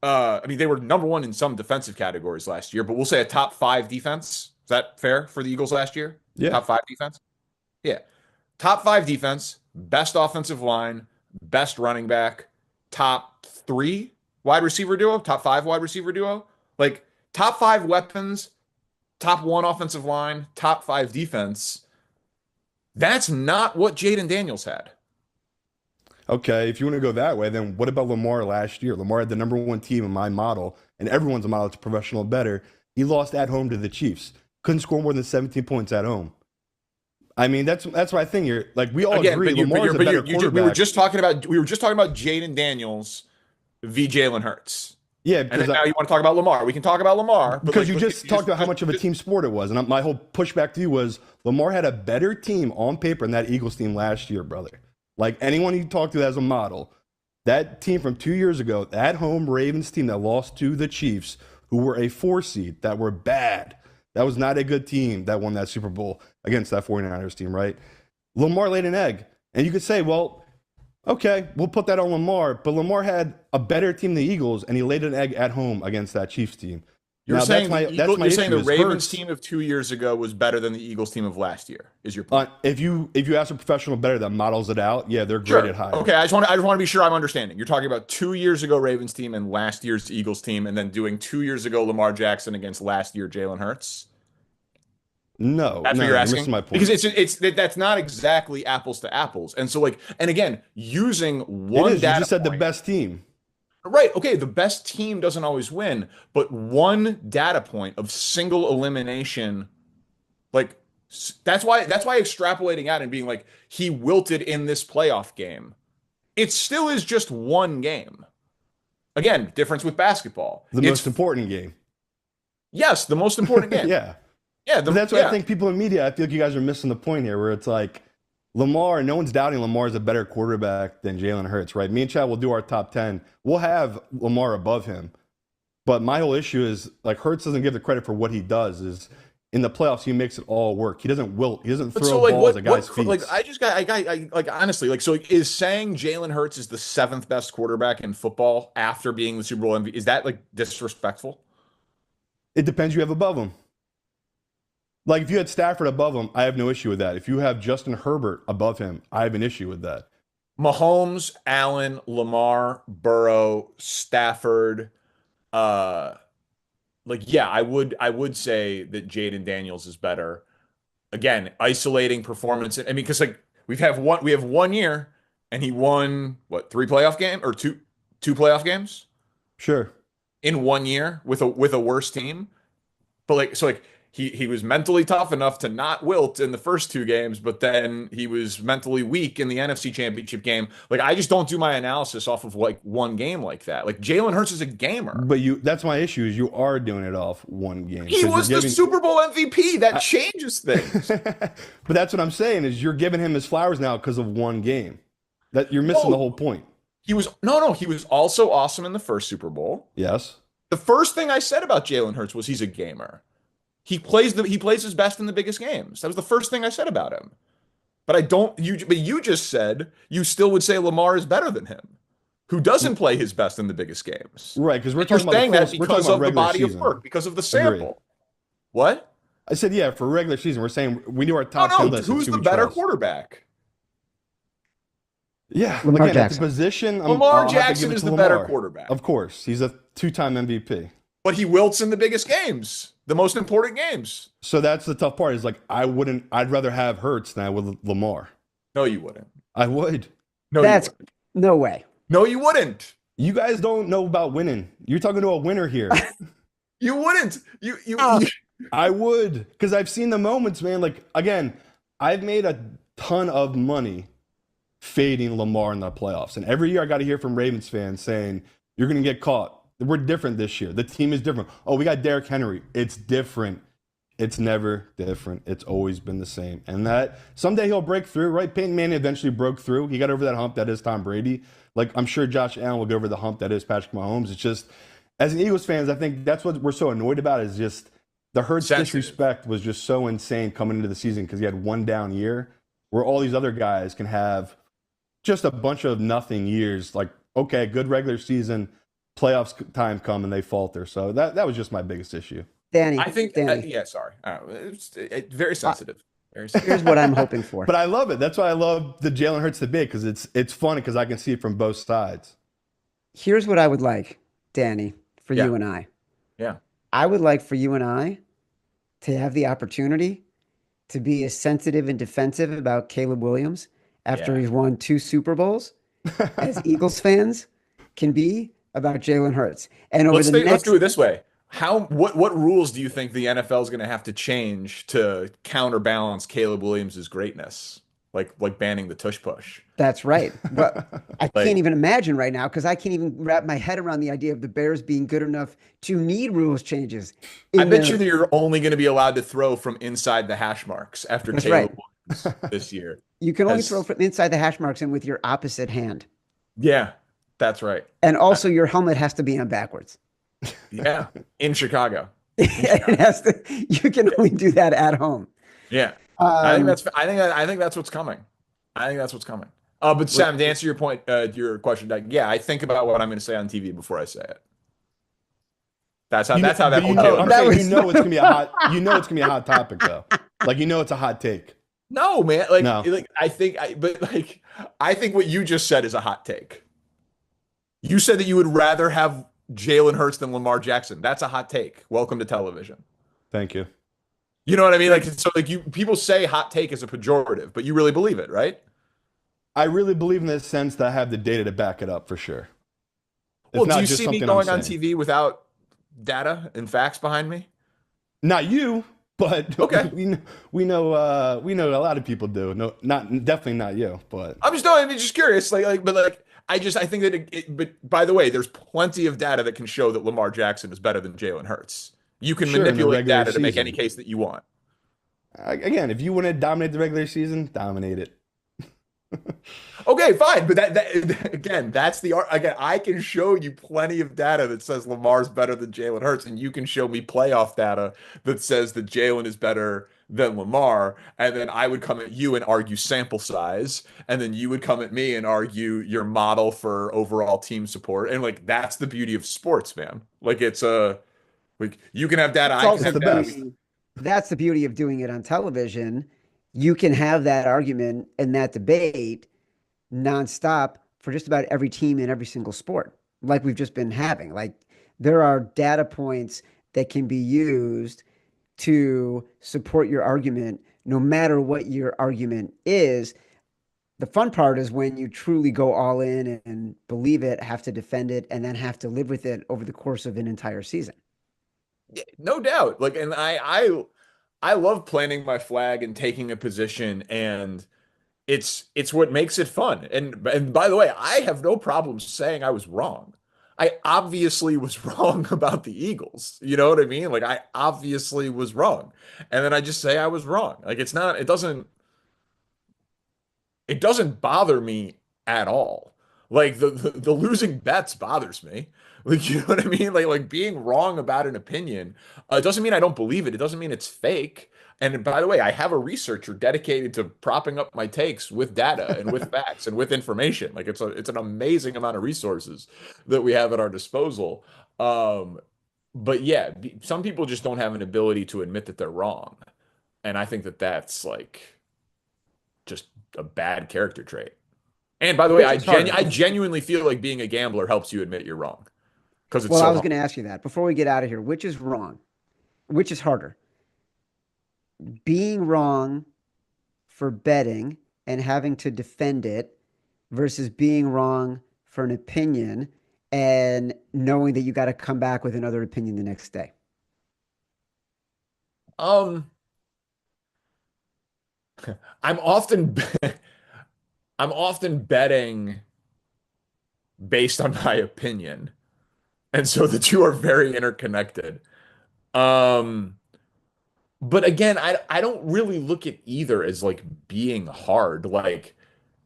I mean, they were number 1 in some defensive categories last year, but we'll say a top 5 defense. Is that fair for the Eagles last year? Yeah. Top 5 defense? Yeah. Top 5 defense, best offensive line, best running back, top 3 wide receiver duo, top 5 wide receiver duo. Like top 5 weapons, top 1 offensive line, top 5 defense. That's not what Jaden Daniels had. Okay, if you want to go that way, then what about Lamar last year? Lamar had the number 1 team in my model, and everyone's model is professional better. He lost at home to the Chiefs. Couldn't score more than 17 points at home. I mean, that's what I think. You're like we all agree. Lamar's a better quarterback. We were just talking about Jaden Daniels v. Jalen Hurts. Yeah, because and now you want to talk about Lamar. We can talk about Lamar. Because you just talked about how much of a team sport it was. And my whole pushback to you was Lamar had a better team on paper than that Eagles team last year, brother. Like anyone you talk to as a model, that team from 2 years ago, that home Ravens team that lost to the Chiefs, who were a 4 seed, that were bad. That was not a good team that won that Super Bowl against that 49ers team, right? Lamar laid an egg. And you could say, well, okay, we'll put that on Lamar. But Lamar had a better team than the Eagles, and he laid an egg at home against that Chiefs team. You're saying the Ravens Hurts, team of 2 years ago was better than the Eagles team of last year, is your point? If you ask a professional better that models it out, yeah, they're graded higher. Okay, I just want to be sure I'm understanding. You're talking about 2 years ago Ravens team and last year's Eagles team, and then doing 2 years ago Lamar Jackson against last year Jalen Hurts. No, that's what you're asking. Missing my point. Because that's not exactly apples to apples, and so and again, using one data you just said point, the best team. Right. Okay. The best team doesn't always win, but one data point of single elimination, like That's why extrapolating out and being like he wilted in this playoff game. It still is just one game. Again, difference with basketball. The most important game. Yes, the most important game. Yeah. Yeah, But that's what I think people in media, I feel like you guys are missing the point here, where it's like Lamar, no one's doubting Lamar is a better quarterback than Jalen Hurts, right? Me and Chad will do our top 10. We'll have Lamar above him. But my whole issue is, like, Hurts doesn't give the credit for what he does. Is in the playoffs, he makes it all work. He doesn't wilt. He doesn't throw balls at guys' feet. Like, honestly, like, so is saying Jalen Hurts is the 7th best quarterback in football after being the Super Bowl MVP, is that, like, disrespectful? It depends who you have above him. Like, if you had Stafford above him, I have no issue with that. If you have Justin Herbert above him, I have an issue with that. Mahomes, Allen, Lamar, Burrow, Stafford, I would say that Jaden Daniels is better. Again, isolating performance. I mean, because like we have 1 year and he won what, 3 playoff games or two playoff games? Sure. In 1 year with a worse team. But like he was mentally tough enough to not wilt in the first 2 games, but then he was mentally weak in the NFC Championship game. Like, I just don't do my analysis off of like one game like that. Like, Jalen Hurts is a gamer. But that's my issue, is you are doing it off one game. He was the Super Bowl MVP. That changes things. But that's what I'm saying, is you're giving him his flowers now because of one game. That you're missing the whole point. He was also awesome in the first Super Bowl. Yes. The first thing I said about Jalen Hurts was he's a gamer. He plays his best in the biggest games. That was the first thing I said about him. But you just said you still would say Lamar is better than him, who doesn't play his best in the biggest games. Right, because we're talking saying about that because of the body of work, because of the sample. Agreed. What? I said, yeah, for regular season, we're saying we do our top 10 list. Who's the better quarterback? Yeah, Lamar again, Jackson. at the position, Lamar Jackson is the better quarterback. Of course, he's a 2-time MVP. But he wilts in the biggest games, the most important games. So that's the tough part. Is like I'd rather have Hurts than I would Lamar. No, you wouldn't. I would. No, that's no way. No, you wouldn't. You guys don't know about winning. You're talking to a winner here. You wouldn't. I would, because I've seen the moments, man. Like, again, I've made a ton of money fading Lamar in the playoffs, and every year I got to hear from Ravens fans saying you're going to get caught. We're different this year. The team is different. Oh, we got Derrick Henry. It's different. It's never different. It's always been the same. And that someday he'll break through, right? Peyton Manning eventually broke through. He got over that hump that is Tom Brady. Like, I'm sure Josh Allen will get over the hump that is Patrick Mahomes. It's just, as an Eagles fans, I think that's what we're so annoyed about, is just the Hurts disrespect was just so insane coming into the season because he had one down year where all these other guys can have just a bunch of nothing years. Like, okay, good regular season, playoffs time come and they falter. So that was just my biggest issue. Danny, I think, Danny. sorry. It's very sensitive. Very sensitive. Here's what I'm hoping for. But I love it. That's why I love the Jalen Hurts debate, because it's fun because I can see it from both sides. Here's what I would like, Danny, for you and I. Yeah. I would like for you and I to have the opportunity to be as sensitive and defensive about Caleb Williams after he's won 2 Super Bowls as Eagles fans can be about Jalen Hurts. And over let's do it this way. What rules do you think the NFL is going to have to change to counterbalance Caleb Williams' greatness? Like banning the tush push. That's right. But I can't even imagine right now, because I can't even wrap my head around the idea of the Bears being good enough to need rules changes. I bet you that you're only going to be allowed to throw from inside the hash marks after Caleb Williams this year. You can only throw from inside the hash marks and with your opposite hand. Yeah, that's right. And also your helmet has to be on backwards. Yeah, in Chicago. It has to. You can only do that at home. Yeah, I think that's what's coming. I think that's what's coming. But Sam, to answer your point, your question, I think about what I'm going to say on TV before I say it. That's how that will go. I'm saying, it's gonna be a hot. It's gonna be a hot topic though. Like, it's a hot take. No, man. I think what you just said is a hot take. You said that you would rather have Jalen Hurts than Lamar Jackson. That's a hot take. Welcome to television. Thank you. You know what I mean? People say hot take is a pejorative, but you really believe it, right? I really believe in the sense that I have the data to back it up for sure. Well, do you see me going on TV without data and facts behind me? Not you. but Okay. we know a lot of people do. No, not definitely not you, but I'm just no, I'm just curious. But like, I think that but by the way, there's plenty of data that can show that Lamar Jackson is better than Jalen Hurts. You can sure in the manipulate regular data to make any season. case that you want. Again, if you want to dominate the regular season, dominate it. Okay, fine, but that again, that's again. I can show you plenty of data that says Lamar's better than Jalen Hurts, and you can show me playoff data that says that Jalen is better than Lamar, and then I would come at you and argue sample size, and then you would come at me and argue your model for overall team support, and like that's the beauty of sports, man. Like it's a like you can have data, It's I can It's also have the data. best. beauty. That's the beauty of doing it on television. You can have that argument and that debate nonstop for just about every team in every single sport, like we've just been having. Like there are data points that can be used to support your argument, no matter what your argument is. The fun part is when you truly go all in and believe it, have to defend it, and then have to live with it over the course of an entire season. No doubt. Like, and I love planting my flag and taking a position, and it's what makes it fun. And by the way, I have no problem saying I was wrong. I obviously was wrong about the Eagles. You know what I mean? Like I obviously was wrong. And then I just say I was wrong. Like it doesn't bother me at all. Like the losing bets bothers me. Like you know what I mean? Like being wrong about an opinion, it doesn't mean I don't believe it. It doesn't mean it's fake. And by the way, I have a researcher dedicated to propping up my takes with data and with facts and with information. Like it's an amazing amount of resources that we have at our disposal. But yeah, some people just don't have an ability to admit that they're wrong. And I think that that's like just a bad character trait. And by the way, Which is harder. I genuinely feel like being a gambler helps you admit you're wrong because it's Well, I so was hard. going to ask you that before we get out of here. Which is wrong? Which is harder? Being wrong for betting and having to defend it versus being wrong for an opinion and knowing that you got to come back with another opinion the next day. Um, I'm often I'm often betting based on my opinion, and so the two are very interconnected. Um, but again, I don't really look at either as like being hard. Like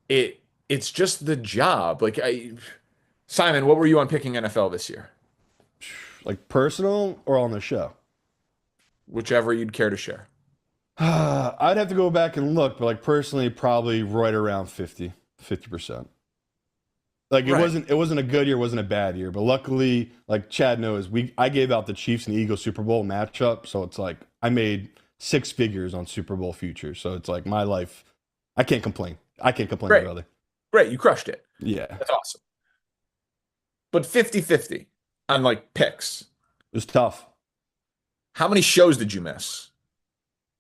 it's just the job. Simon, what were you on picking NFL this year? Like personal or on the show. Whichever you'd care to share. I'd have to go back and look, but like personally, probably right around 50%. Like Right. it wasn't a good year, it wasn't a bad year, but luckily, like Chad knows, I gave out the Chiefs and Eagles Super Bowl matchup, so it's like I made six figures on Super Bowl futures. So it's like my life, I can't complain. I can't complain, Great. brother. Great. You crushed it. Yeah, That's awesome. But 50-50 on like picks. it was tough. How many shows did you miss?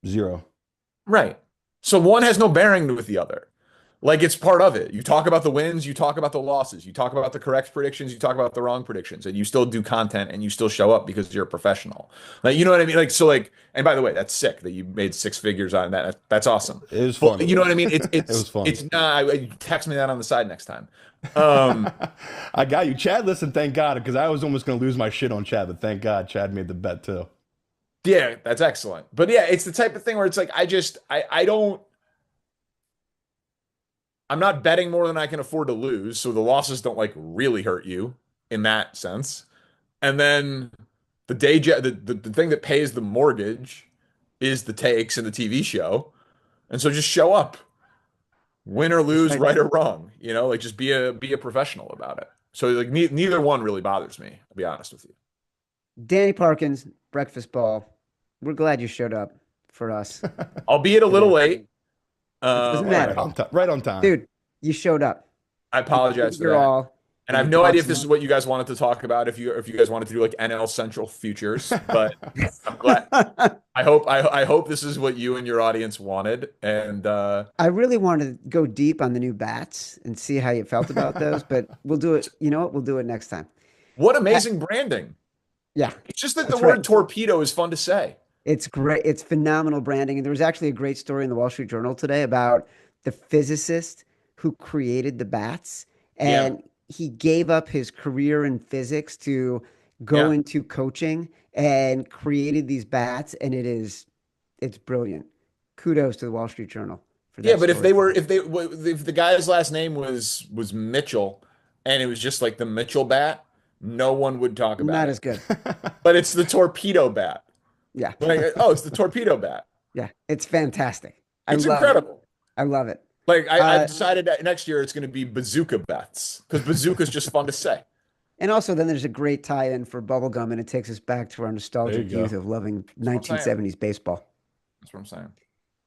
Zero. Right. So one has no bearing with the other. Like it's part of it. You talk about the wins, you talk about the losses, you talk about the correct predictions, you talk about the wrong predictions, and you still do content and you still show up because you're a professional. Like, you know what I mean? Like, so like, and by the way, that's sick that you made six figures on that. That's awesome. It was Well, fun. you know what I mean? It was fun. It's not, text me that on the side next time. Um, I got you. Chad, listen, thank God, because I was almost going to lose my shit on Chad, but thank God Chad made the bet too. yeah, that's excellent. But yeah, it's the type of thing where it's like, I don't, I'm not betting more than I can afford to lose, so the losses don't like really hurt you in that sense. And then the thing that pays the mortgage is the takes and the TV show. And so just show up, win or Just lose, try. right or wrong. You know, like just be a professional about it. So like neither one really bothers me. I'll be honest with you. Danny Parkins, breakfast ball. We're glad you showed up for us Albeit a little today. late. It doesn't Like, Right matter. on time. Right on time. Dude, you showed up. I You apologize gave for your that. all. And I have You no talked idea if some this is what you guys wanted to talk about. If you guys wanted to do like NL Central futures, but I'm glad. I hope this is what you and your audience wanted. And I really wanted to go deep on the new bats and see how you felt about those, but we'll do it. You know what? We'll do it next time. what Uh, amazing branding! Yeah, It's just that the that's right. word torpedo is fun to say. It's great. It's phenomenal branding. And there was actually a great story in the Wall Street Journal today about the physicist who created the bats. Yeah. And he gave up his career in physics to go Yeah. into coaching and created these bats. And it's brilliant. Kudos to the Wall Street Journal for Yeah, that but if story they were today. if the guy's last name was Mitchell and it was just like the Mitchell bat, no one would talk about Not it. as good. But it's the torpedo bat. Yeah. Like, oh, it's the torpedo bat. Yeah. It's fantastic. I It's love it. incredible. I love it. Like I've Uh, decided that next year it's going to be bazooka bats because bazooka is just fun to say. And also, then there's a great tie-in for bubblegum, and it takes us back to our There you nostalgic youth go. of loving That's what I'm saying. 1970s baseball. That's what I'm saying.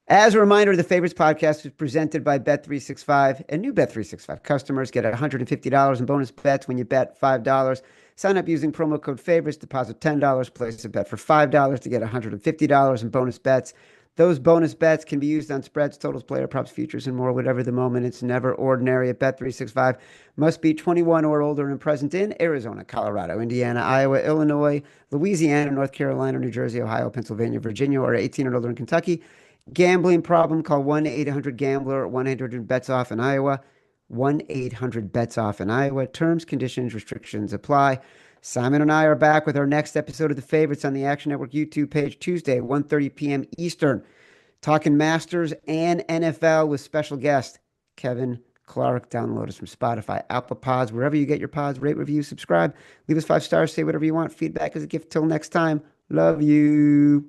As a reminder, the Favorites podcast is presented by Bet365, and new Bet365 customers get $150 in bonus bets when you bet $5. Sign up using promo code Favorites, deposit $10, place a bet for $5 to get $150 in bonus bets. Those bonus bets can be used on spreads, totals, player props, futures, and more, whatever the moment. It's never ordinary at Bet365. Must be 21 or older and present in Arizona, Colorado, Indiana, Iowa, Illinois, Louisiana, North Carolina, New Jersey, Ohio, Pennsylvania, Virginia, or 18 or older in Kentucky. Gambling problem, call 1-800-GAMBLER, 1-800-BETS-OFF in Iowa, 1-800-BETS-OFF in Iowa. Terms, conditions, restrictions apply. Simon and I are back with our next episode of The Favorites on the Action Network YouTube page Tuesday, 1:30 p.m. Eastern, talking Masters and NFL with special guest Kevin Clark. Download us from Spotify, Apple Pods, wherever you get your pods. Rate, review, subscribe. Leave us 5 stars. Say whatever you want. Feedback is a gift. Till next time. Love you.